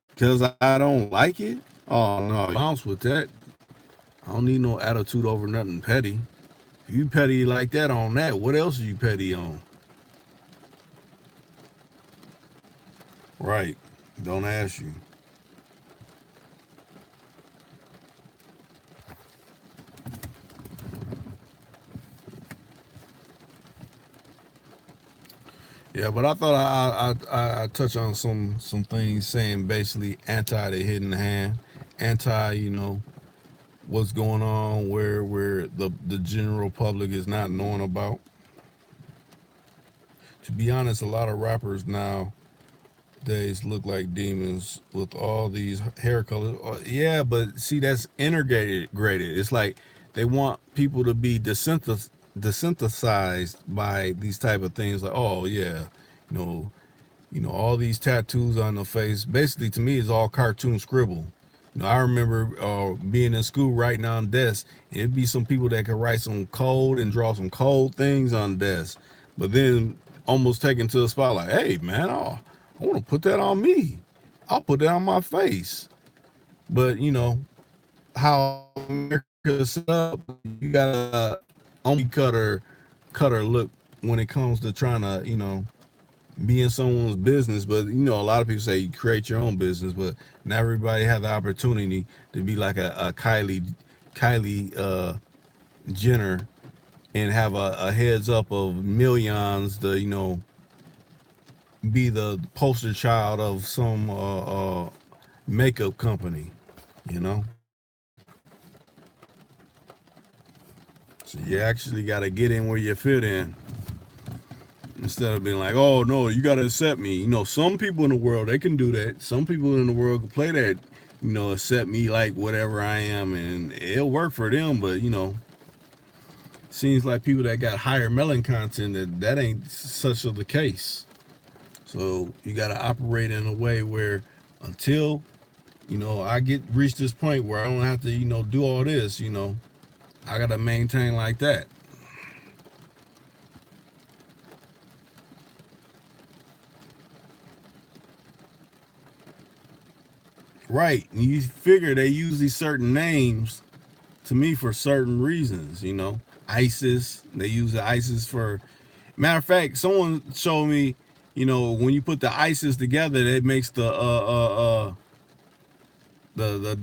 because I don't like it? Oh no, bounce with that. I don't need no attitude over nothing petty. If you petty like that on that, what else are you petty on? Right. Don't ask you. Yeah, but I thought I touch on some things saying basically anti the hidden hand, anti what's going on where the general public is not knowing about. To be honest, a lot of rappers nowadays look like demons with all these hair colors. Yeah, but see that's integrated. Graded. It's like they want people to be desensitized by these type of things. Like, oh yeah, you know, all these tattoos on the face. Basically, to me, is all cartoon scribble. I remember being in school writing on desks. It'd be some people that could write some code and draw some cold things on desks, but then almost taken to the spot like, hey man, I want to put that on me. I'll put that on my face. But how America's set up, you got a only cutter look when it comes to trying to be in someone's business. But a lot of people say you create your own business, but not everybody have the opportunity to be like a Kylie Jenner and have a heads up of millions to be the poster child of some makeup company. you know so you actually got to get in where you fit in, instead of being like, oh no, you got to accept me. Some people in the world, they can do that. Some people in the world can play that, accept me like whatever I am, and it'll work for them. But seems like people that got higher melon content, that ain't such of the case. So you got to operate in a way where until I get reach this point where I don't have to do all this, I got to maintain like that. Right. And you figure they use these certain names to me for certain reasons. ISIS, they use the ISIS for, matter of fact, someone showed me, when you put the ISIS together, it makes the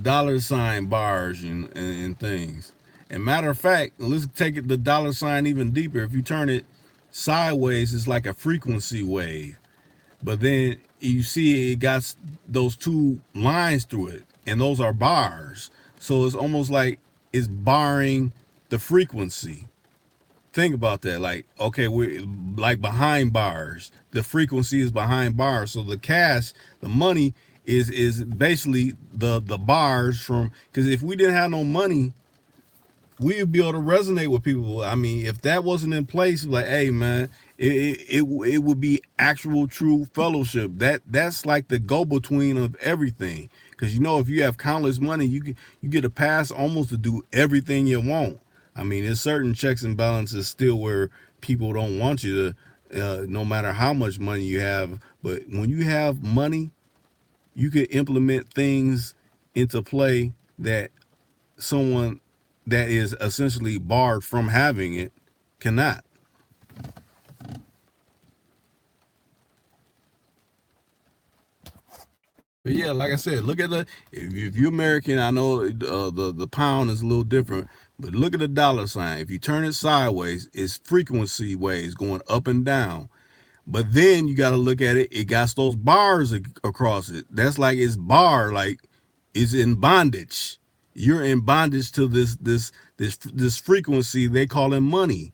dollar sign bars and things. And matter of fact, let's take it the dollar sign even deeper. If you turn it sideways, it's like a frequency wave. But then you see it got those two lines through it, and those are bars. So it's almost like it's barring the frequency. Think about that. Like, okay, we're like behind bars. The frequency is behind bars. So the cash, the money is basically the bars from, because if we didn't have no money, we would be able to resonate with people. I mean, if that wasn't in place, like, hey man, it would be actual true fellowship. That's like the go between of everything. Because you know, if you have countless money, you get a pass almost to do everything you want. I mean, there's certain checks and balances still where people don't want you to, no matter how much money you have. But when you have money, you can implement things into play that someone that is essentially barred from having it cannot. But yeah, like I said, look at if you're American, I know the pound is a little different, but look at the dollar sign. If you turn it sideways, it's frequency waves going up and down. But then you got to look at it. It got those bars across it. That's like it's bar, like it's in bondage. You're in bondage to this frequency they call it money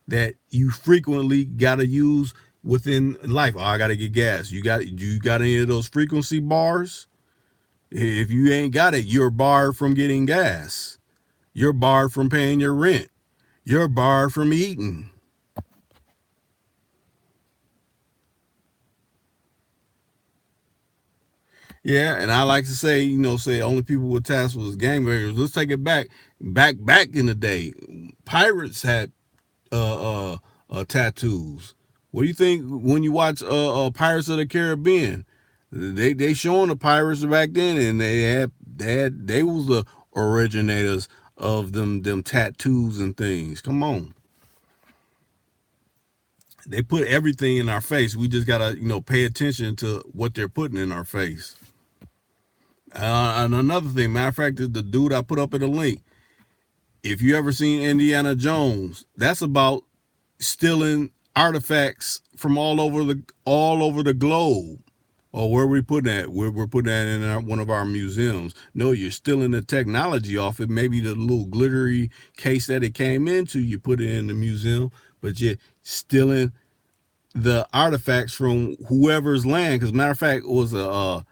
that you frequently got to use within life. Oh, I got to get gas. You got any of those frequency bars? If you ain't got it, you're barred from getting gas. You're barred from paying your rent. You're barred from eating. Yeah, and I like to say, say only people with tats was gangbangers. Let's take it back in the day. Pirates had tattoos. What do you think when you watch Pirates of the Caribbean? They showing the pirates back then, and they was the originators of them tattoos and things. Come on, they put everything in our face. We just gotta pay attention to what they're putting in our face. And another thing, matter of fact, the dude I put up in the link. If you ever seen Indiana Jones, that's about stealing artifacts from all over the globe. Or where we putting that? We're putting that in one of our museums. No, you're stealing the technology off it. Maybe the little glittery case that it came into, you put it in the museum, but you're stealing the artifacts from whoever's land. Because matter of fact, it was a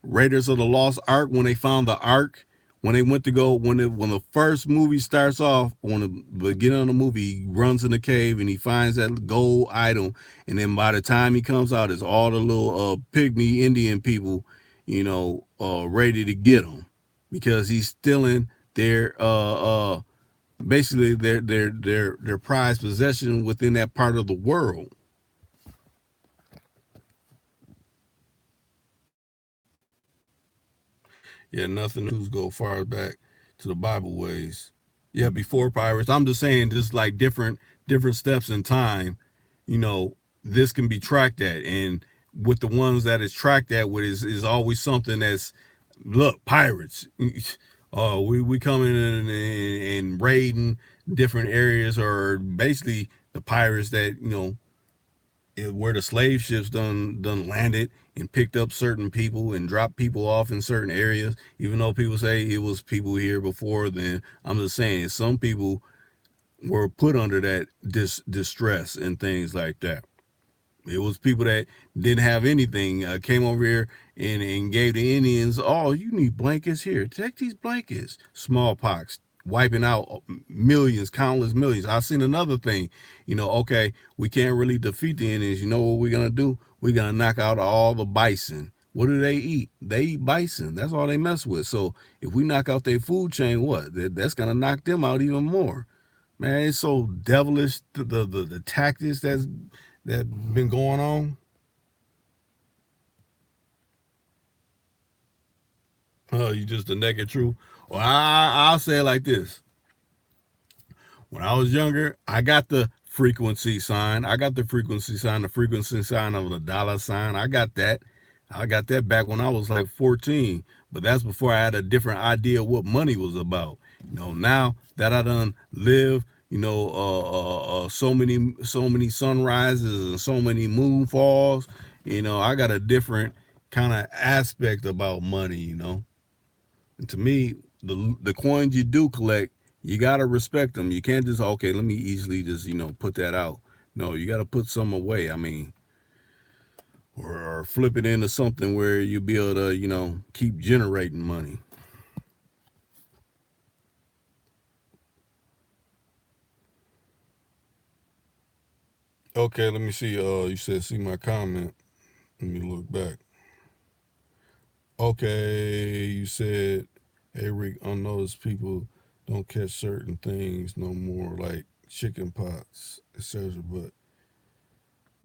Raiders of the Lost Ark when they found the Ark. When they went to go, when the first movie starts off, on the beginning of the movie, he runs in the cave and he finds that gold item, and then by the time he comes out, it's all the little pygmy Indian people, ready to get him because he's stealing their basically their prized possession within that part of the world. Yeah, nothing who's go far back to the Bible ways. Yeah, before pirates. I'm just saying, just like different steps in time, you know, this can be tracked at, and with the ones that is tracked at with is always something that's look pirates. Oh, we coming in and raiding different areas, or basically the pirates that where the slave ships done landed and picked up certain people and dropped people off in certain areas. Even though people say it was people here before then, I'm just saying some people were put under that distress and things like that. It was people that didn't have anything, came over here and gave the Indians, oh, you need blankets here. Take these blankets. Smallpox, wiping out millions, countless millions. I've seen another thing, okay, we can't really defeat the Indians. You know what we're going to do? We're going to knock out all the bison. What do they eat? They eat bison. That's all they mess with. So if we knock out their food chain, what? That's going to knock them out even more. Man, it's so devilish, the tactics that been going on. You just the naked truth. Well, I'll say it like this: when I was younger, I got the frequency sign. I got the frequency sign, the frequency sign of the dollar sign. I got that. I got that back when I was like 14. But that's before I had a different idea of what money was about. Now that I done live, so many sunrises and so many moon falls, I got a different kind of aspect about money. And to me, the coins you do collect, you gotta respect them. You can't just okay, let me easily just put that out. No, you gotta put some away. I mean, or flip it into something where you be able to keep generating money. Okay, let me see. You said see my comment. Let me look back. Okay, you said, hey Rick, unnoticed people don't catch certain things no more, like chicken pox, etc. But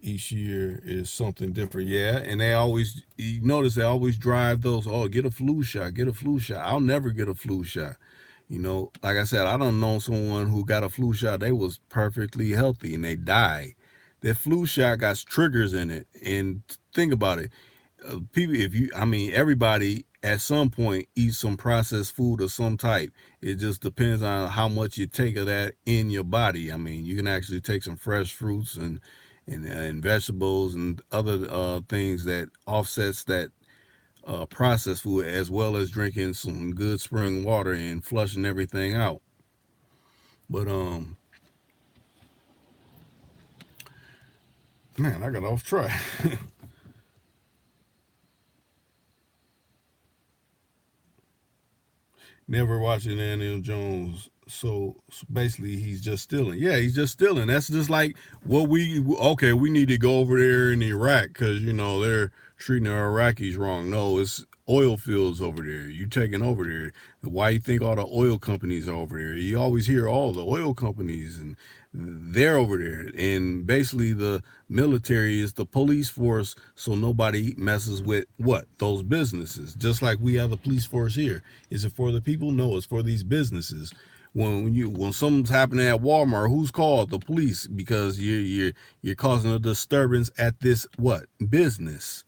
each year is something different. Yeah, and they always, you notice they always drive those. Oh, get a flu shot, get a flu shot. I'll never get a flu shot. You know, like I said, I don't know someone who got a flu shot. They was perfectly healthy and they died. That flu shot got triggers in it. And think about it, people, if you, I mean, everybody at some point eats some processed food of some type. It just depends on how much you take of that in your body. I mean, you can actually take some fresh fruits and vegetables and other things that offsets that processed food, as well as drinking some good spring water and flushing everything out. But man, I got off track. Never watching Daniel Jones. So basically, he's just stealing. Yeah, he's just stealing. That's just like what we, okay, we need to go over there in Iraq because, you know, they're treating the Iraqis wrong. No, it's oil fields over there. You taking over there. Why you think all the oil companies are over there? You always hear all the oil companies and they're over there. And basically, the military is the police force, so nobody messes with what? Those businesses. Just like we have the police force here. Is it for the people? No, it's for these businesses. When something's happening at Walmart, who's called? The police, because you're causing a disturbance at this what? Business.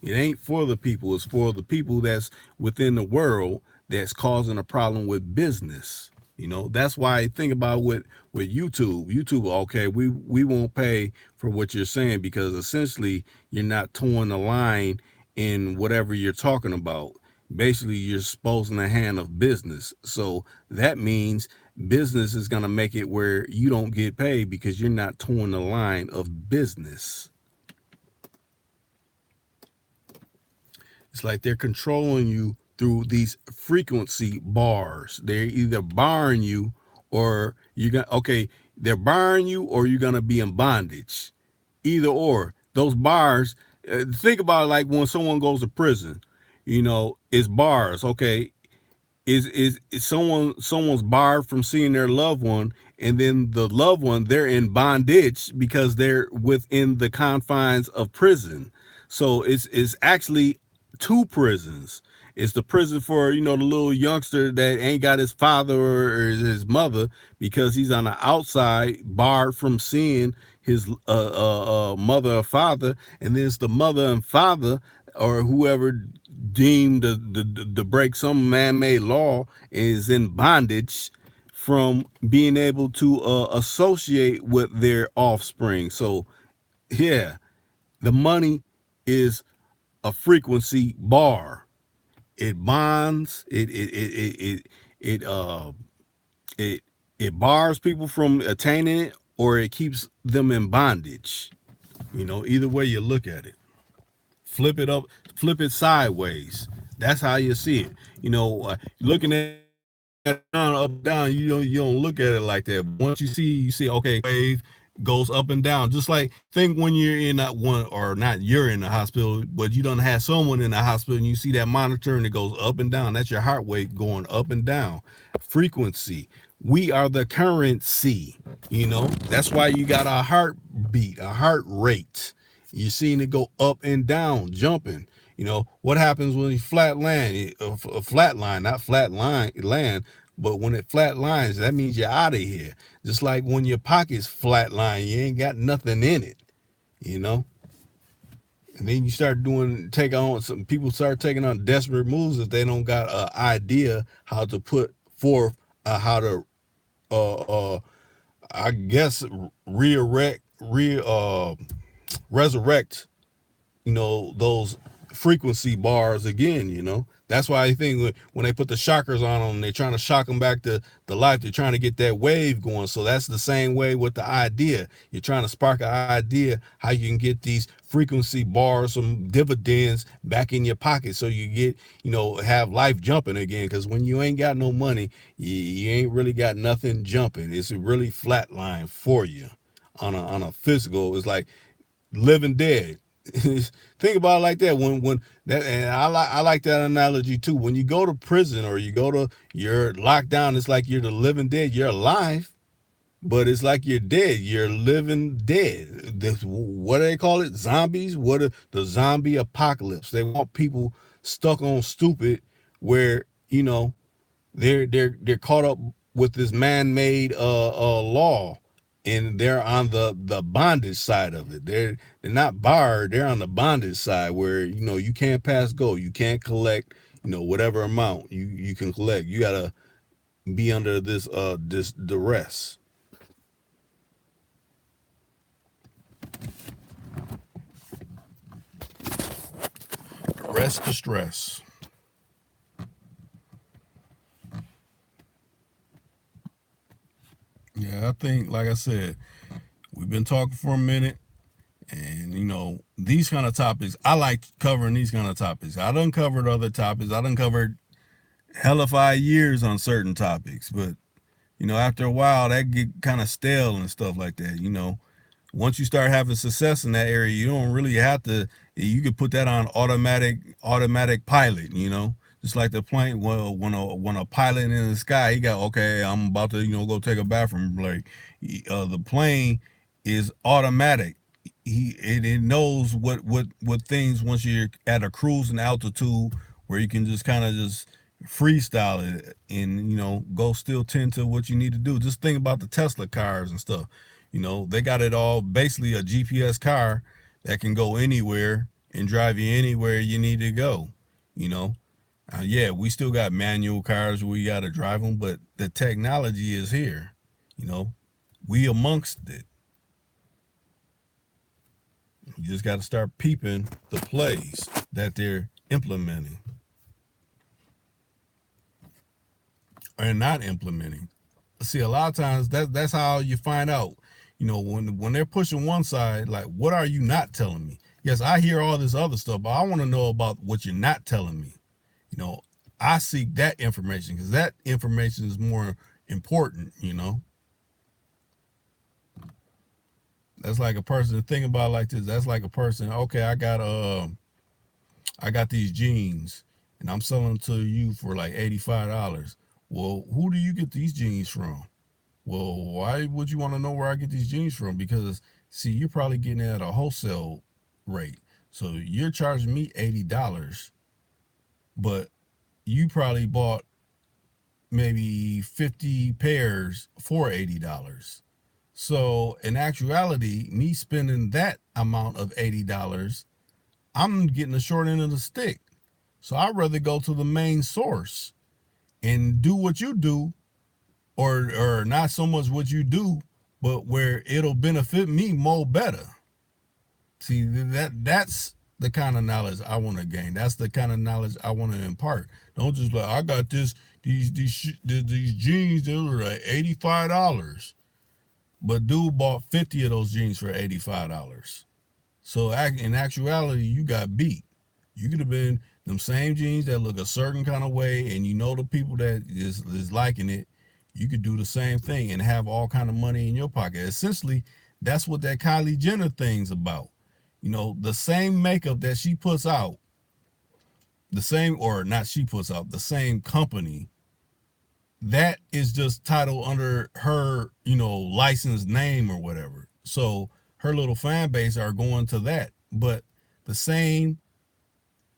It ain't for the people, it's for the people that's within the world that's causing a problem with business. You know, that's why I think about with YouTube. YouTube, okay, we won't pay for what you're saying because essentially you're not towing the line in whatever you're talking about. Basically, you're exposing the hand of business. So that means business is going to make it where you don't get paid because you're not towing the line of business. It's like they're controlling you through these frequency bars. They're either barring you or you're gonna, okay, they're barring you or you're gonna be in bondage. Either or. Those bars, think about it like when someone goes to prison, you know, it's bars. Okay, is someone's barred from seeing their loved one, and then the loved one, they're in bondage because they're within the confines of prison. So it's actually two prisons. It's the prison for, you know, the little youngster that ain't got his father or his mother because he's on the outside barred from seeing his mother or father, and then it's the mother and father or whoever deemed to break some man-made law is in bondage from being able to associate with their offspring. So yeah, the money is a frequency bar. It bonds. It it bars people from attaining it, or it keeps them in bondage. You know, either way you look at it. Flip it up, flip it sideways. That's how you see it. You know, looking at down, up, down, you don't look at it like that. Once you see, okay, wave goes up and down. Just like think when you're in that one, or not you're in the hospital, but you don't have someone in the hospital and you see that monitor and it goes up and down. That's your heart rate going up and down. Frequency. We are the currency. You know, that's why you got a heartbeat, a heart rate. You're seeing it go up and down, jumping. You know, what happens when you flat land, a flat line, not flat line land, but when it flat lines, that means you're out of here. Just like when your pocket's flat line, you ain't got nothing in it, you know? And then you start take on, some people start taking on desperate moves if they don't got an idea how to put forth, how to, uh, uh, I guess, resurrect, you know, those frequency bars again. You know, that's why I think when they put the shockers on them, they're trying to shock them back to the life. They're trying to get that wave going. So that's the same way with the idea. You're trying to spark an idea how you can get these frequency bars, some dividends back in your pocket, so you get, you know, have life jumping again. Because when you ain't got no money, you ain't really got nothing jumping. It's a really flat line for you on a physical. It's like living dead. Think about it like that. When that, and I like that analogy too. When you go to prison or you go to, you're locked down, it's like you're the living dead. You're alive, but it's like you're dead. You're living dead. This, what do they call it? Zombies. What are the zombie apocalypse? They want people stuck on stupid, where they're caught up with this man-made law, and they're on the bondage side of it. They're not barred, they're on the bondage side, where you can't pass go, you can't collect whatever amount you can collect. You gotta be under this duress. Rest distress. Yeah, I think, like I said, we've been talking for a minute. And these kind of topics, I like covering these kind of topics. I done covered other topics. I done covered hella 5 years on certain topics, but after a while that get kind of stale and stuff like that. Once you start having success in that area, you don't really have to. You could put that on automatic pilot. Just like the plane. Well, when a pilot in the sky, he got, okay, I'm about to go take a bathroom. Like the plane is automatic. It knows what things, once you're at a cruising altitude where you can just kind of just freestyle it, and go still tend to what you need to do. Just think about the Tesla cars and stuff. They got it all, basically a GPS car that can go anywhere and drive you anywhere you need to go. You know, yeah, we still got manual cars where we got to drive them, but the technology is here. You know, we amongst it. You just got to start peeping the plays that they're implementing or not implementing. See, a lot of times that's how you find out. When they're pushing one side, like, what are you not telling me? Yes, I hear all this other stuff, but I want to know about what you're not telling me. I seek that information because that information is more important. That's like a person, think about it like this. That's like a person, okay, I got these jeans and I'm selling them to you for like $85. Well, who do you get these jeans from? Well, why would you want to know where I get these jeans from? Because, see, you're probably getting it at a wholesale rate. So you're charging me $80, but you probably bought maybe 50 pairs for $80. So in actuality, me spending that amount of $80, I'm getting the short end of the stick. So I'd rather go to the main source and do what you do, or not so much what you do, but where it'll benefit me more better. See, that's the kind of knowledge I want to gain. That's the kind of knowledge I want to impart. Don't just like, I got these jeans that were like $85, but dude bought 50 of those jeans for $85. So in actuality, you got beat. You could have been them same jeans that look a certain kind of way, and the people that is liking it. You could do the same thing and have all kind of money in your pocket. Essentially, that's what that Kylie Jenner thing's about. The same makeup that she puts out, the same, or not she puts out, the same company, that is just titled under her, licensed name or whatever. So her little fan base are going to that. But the same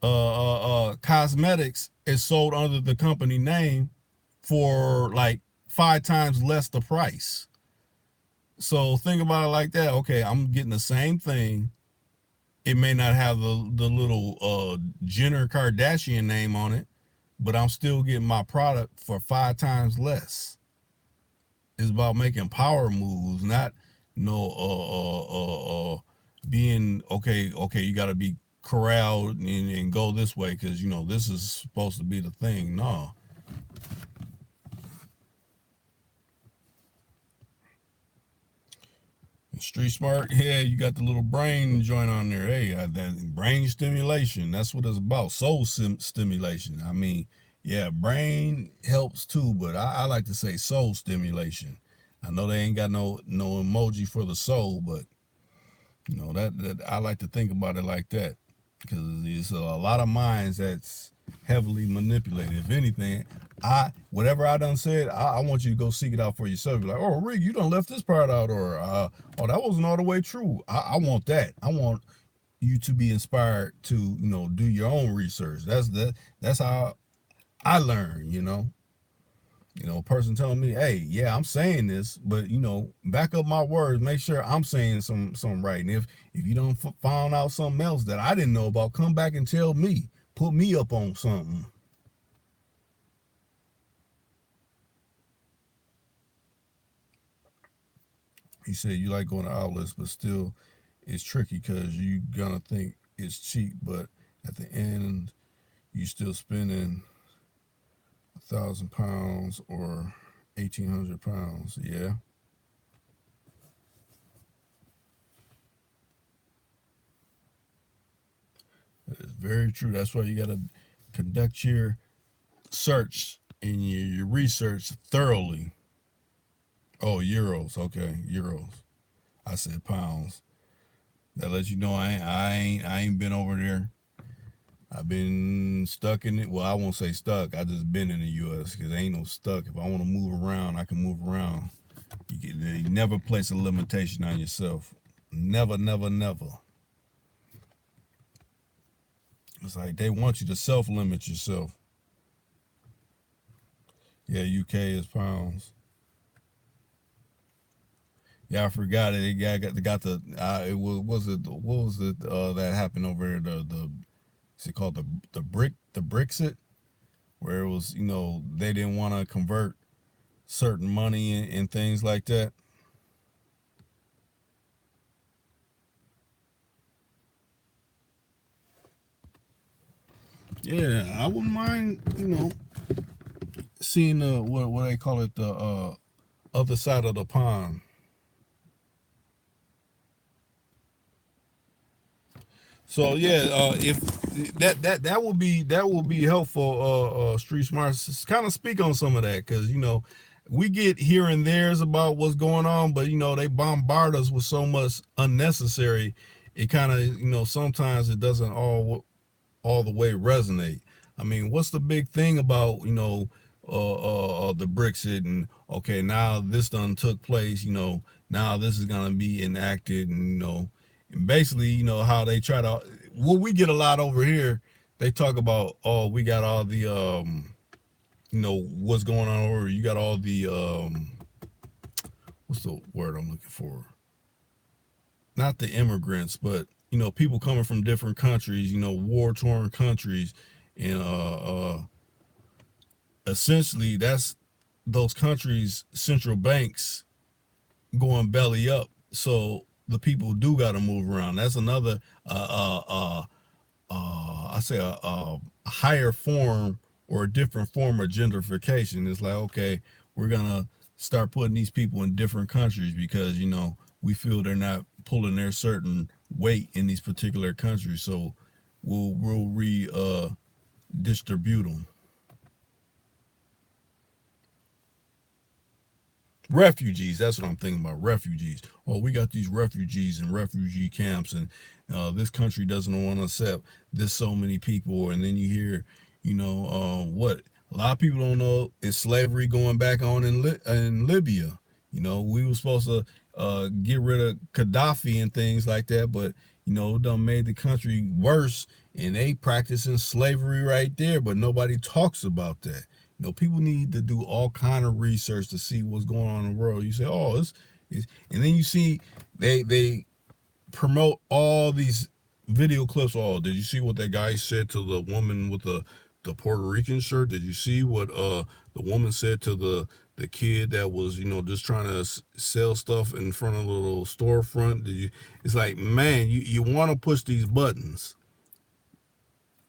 cosmetics is sold under the company name for like 5 times less the price. So think about it like that. Okay, I'm getting the same thing. It may not have the little Jenner Kardashian name on it, but I'm still getting my product for 5 times less. It's about making power moves, not being okay. You got to be corralled and go this way because this is supposed to be the thing. No. Street Smart, yeah, you got the little brain joint on there. Hey, that brain stimulation, that's what it's about. Soul stimulation. I mean, yeah, brain helps too, but I like to say soul stimulation. I know they ain't got no emoji for the soul, but that I like to think about it like that, because it's a lot of minds that's heavily manipulated. If anything, whatever I done said, I want you to go seek it out for yourself. Be like, oh Rick, you done left this part out, or oh, that wasn't all the way true. I want that. I want you to be inspired to do your own research. That's how I learn. A person telling me, hey, yeah, I'm saying this, but back up my words, make sure I'm saying something right. And if you don't found out something else that I didn't know about, come back and tell me, put me up on something. He said you like going to outlets, but still it's tricky because you gonna think it's cheap, but at the end you still spending £1,000 or 1,800 pounds. Yeah. That is very true. That's why you got to conduct your search and your research thoroughly. Oh, euros. Okay, euros. I said pounds. That lets you know I ain't been over there. I've been stuck in it. Well, I won't say stuck. I just been in the U.S. because ain't no stuck. If I want to move around, I can move around. You never place a limitation on yourself. Never, never, never. It's like they want you to self-limit yourself. Yeah, UK is pounds. Yeah, I forgot it. They got the. It was it. What was it that happened over there? The is it called the Brexit, where it was they didn't want to convert certain money and things like that. Yeah, I wouldn't mind seeing what they call it, the other side of the pond. So yeah, if that will be helpful. Street smarts kind of speak on some of that, because we get here and there's about what's going on, but they bombard us with so much unnecessary. It kind of sometimes it doesn't all the way resonate. I mean, what's the big thing about the Brexit, and okay, now this done took place. Now this is gonna be enacted, and and basically how they try to. What we get a lot over here, they talk about, oh, we got all the what's going on over. You got all the what's the word I'm looking for? Not the immigrants, but people coming from different countries, war torn countries, and essentially that's those countries' central banks going belly up. So the people do got to move around. That's another I say a higher form or a different form of gentrification. It's like, okay, we're gonna start putting these people in different countries because we feel they're not pulling their certain weight in these particular countries, so we'll distribute them. Refugees, that's what I'm thinking about. Refugees. Oh, we got these refugees in refugee camps, and this country doesn't want to accept this so many people. And then you hear what a lot of people don't know is slavery going back on in Libya. We were supposed to get rid of Gaddafi and things like that, but it done made the country worse, and they practicing slavery right there, but nobody talks about that. People need to do all kind of research to see what's going on in the world. You say, oh, it's and then you see they promote all these video clips. Oh, did you see what that guy said to the woman with the Puerto Rican shirt? Did you see what the woman said to the kid that was just trying to sell stuff in front of the little storefront? It's like, man, you want to push these buttons.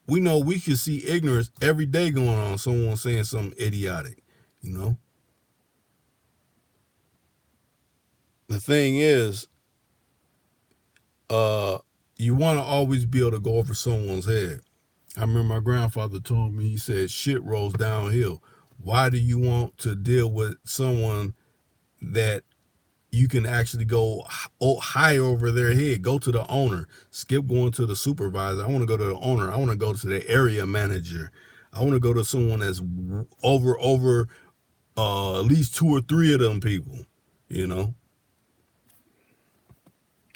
We know we can see ignorance every day going on. Someone saying something idiotic. The thing is, uh, you want to always be able to go over someone's head. I remember my grandfather told me, he said, shit rolls downhill. Why do you want to deal with someone that you can actually go high over their head. Go to the owner. Skip going to the supervisor. I want to go to the owner. I want to go to the area manager. I want to go to someone that's over at least two or three of them people, you know,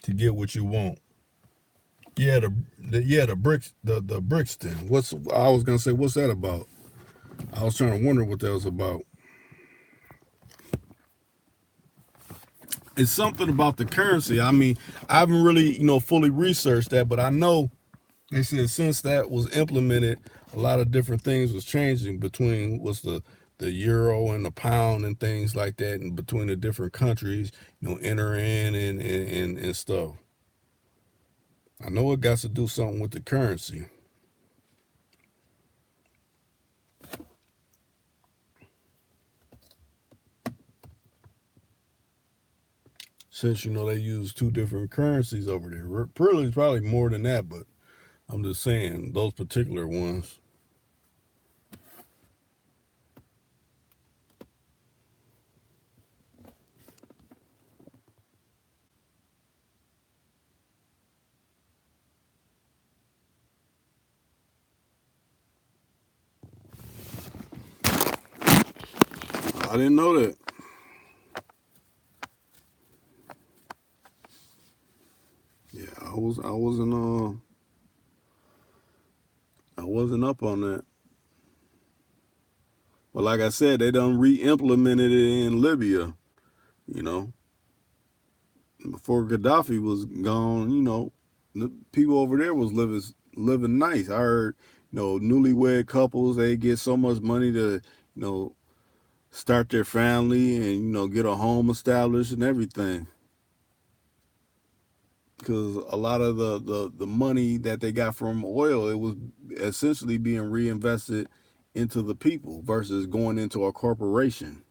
to get what you want. Yeah, the bricks the Brixton. What's I was gonna say? What's that about? I was trying to wonder what that was about. It's something about the currency. I mean, I haven't really fully researched that, but I know they said since that was implemented, a lot of different things was changing between what's the euro and the pound and things like that, and between the different countries, entering and stuff. I know it got to do something with the currency. Since they use two different currencies over there. Probably more than that, but I'm just saying those particular ones. I didn't know that. Yeah, I wasn't up on that. But like I said, they done re-implemented it in Libya. You know, before Gaddafi was gone, the people over there was living nice. I heard, newlywed couples they get so much money to, start their family and get a home established and everything. Because a lot of the money that they got from oil, it was essentially being reinvested into the people versus going into a corporation.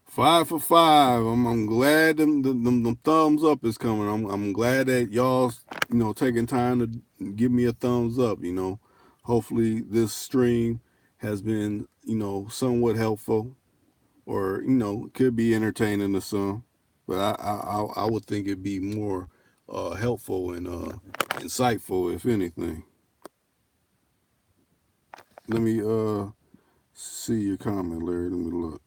5 for 5. I'm glad them thumbs up is coming. I'm glad that y'all taking time to give me a thumbs up. Hopefully this stream has been somewhat helpful, or could be entertaining to some. But I would think it'd be more helpful and insightful if anything. Let me see your comment, Larry. Let me look.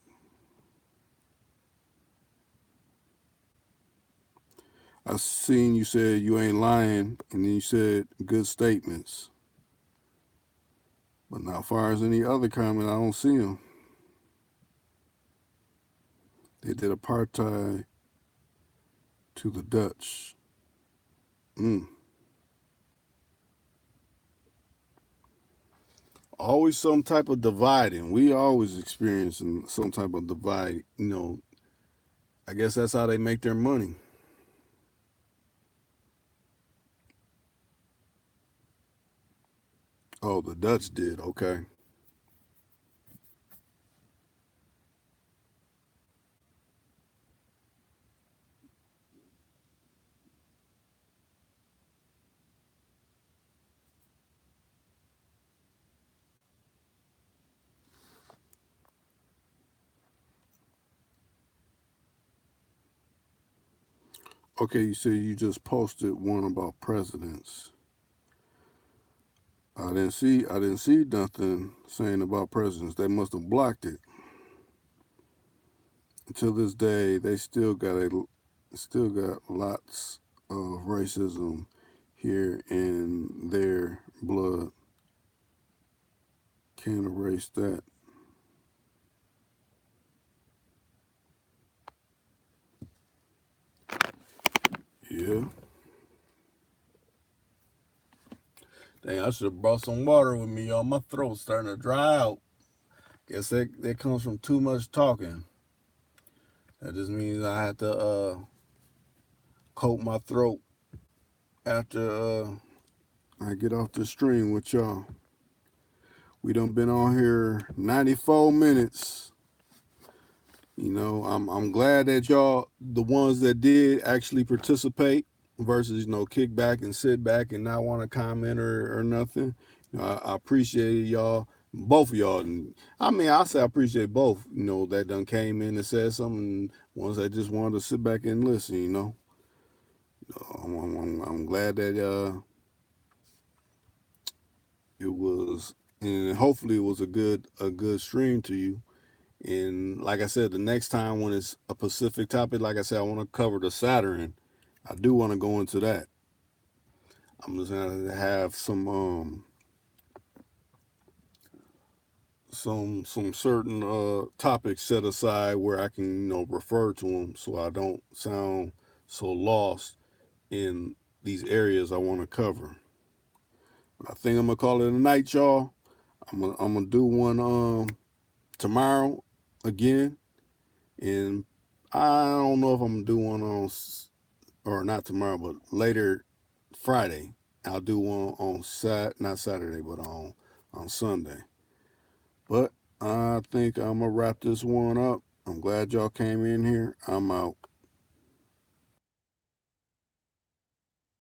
I seen you said you ain't lying, and then you said good statements. But now, as far as any other comment, I don't see them. They did apartheid to the Dutch. Mm. Always some type of dividing. We always experiencing some type of divide. I guess that's how they make their money. Oh, the Dutch did. Okay. Okay, you said you just posted one about presidents. I didn't see nothing saying about presidents. They must have blocked it. Until this day, they still got lots of racism here in their blood. Can't erase that. Yeah. Dang, I should have brought some water with me, y'all. My throat's starting to dry out. Guess that comes from too much talking. That just means I have to coat my throat after I get off the stream with y'all. We done been on here 94 minutes. I'm glad that y'all, the ones that did actually participate versus, kick back and sit back and not want to comment or nothing. I appreciate y'all, both of y'all. And I mean, I say I appreciate both, that done came in and said something, ones that just wanted to sit back and listen. I'm glad that it was, and hopefully it was a good stream to you. And like I said, the next time when it's a specific topic, like I said, I want to cover the Saturn. I do want to go into that. I'm just gonna have some certain topics set aside where I can refer to them, so I don't sound so lost in these areas I want to cover. I think I'm gonna call it a night, y'all. I'm gonna do one tomorrow again, and I don't know if I'm gonna do one on, or not tomorrow, but later Friday. I'll do one on not Saturday, but on Sunday. But I think I'm gonna wrap this one up. I'm glad y'all came in here. I'm out.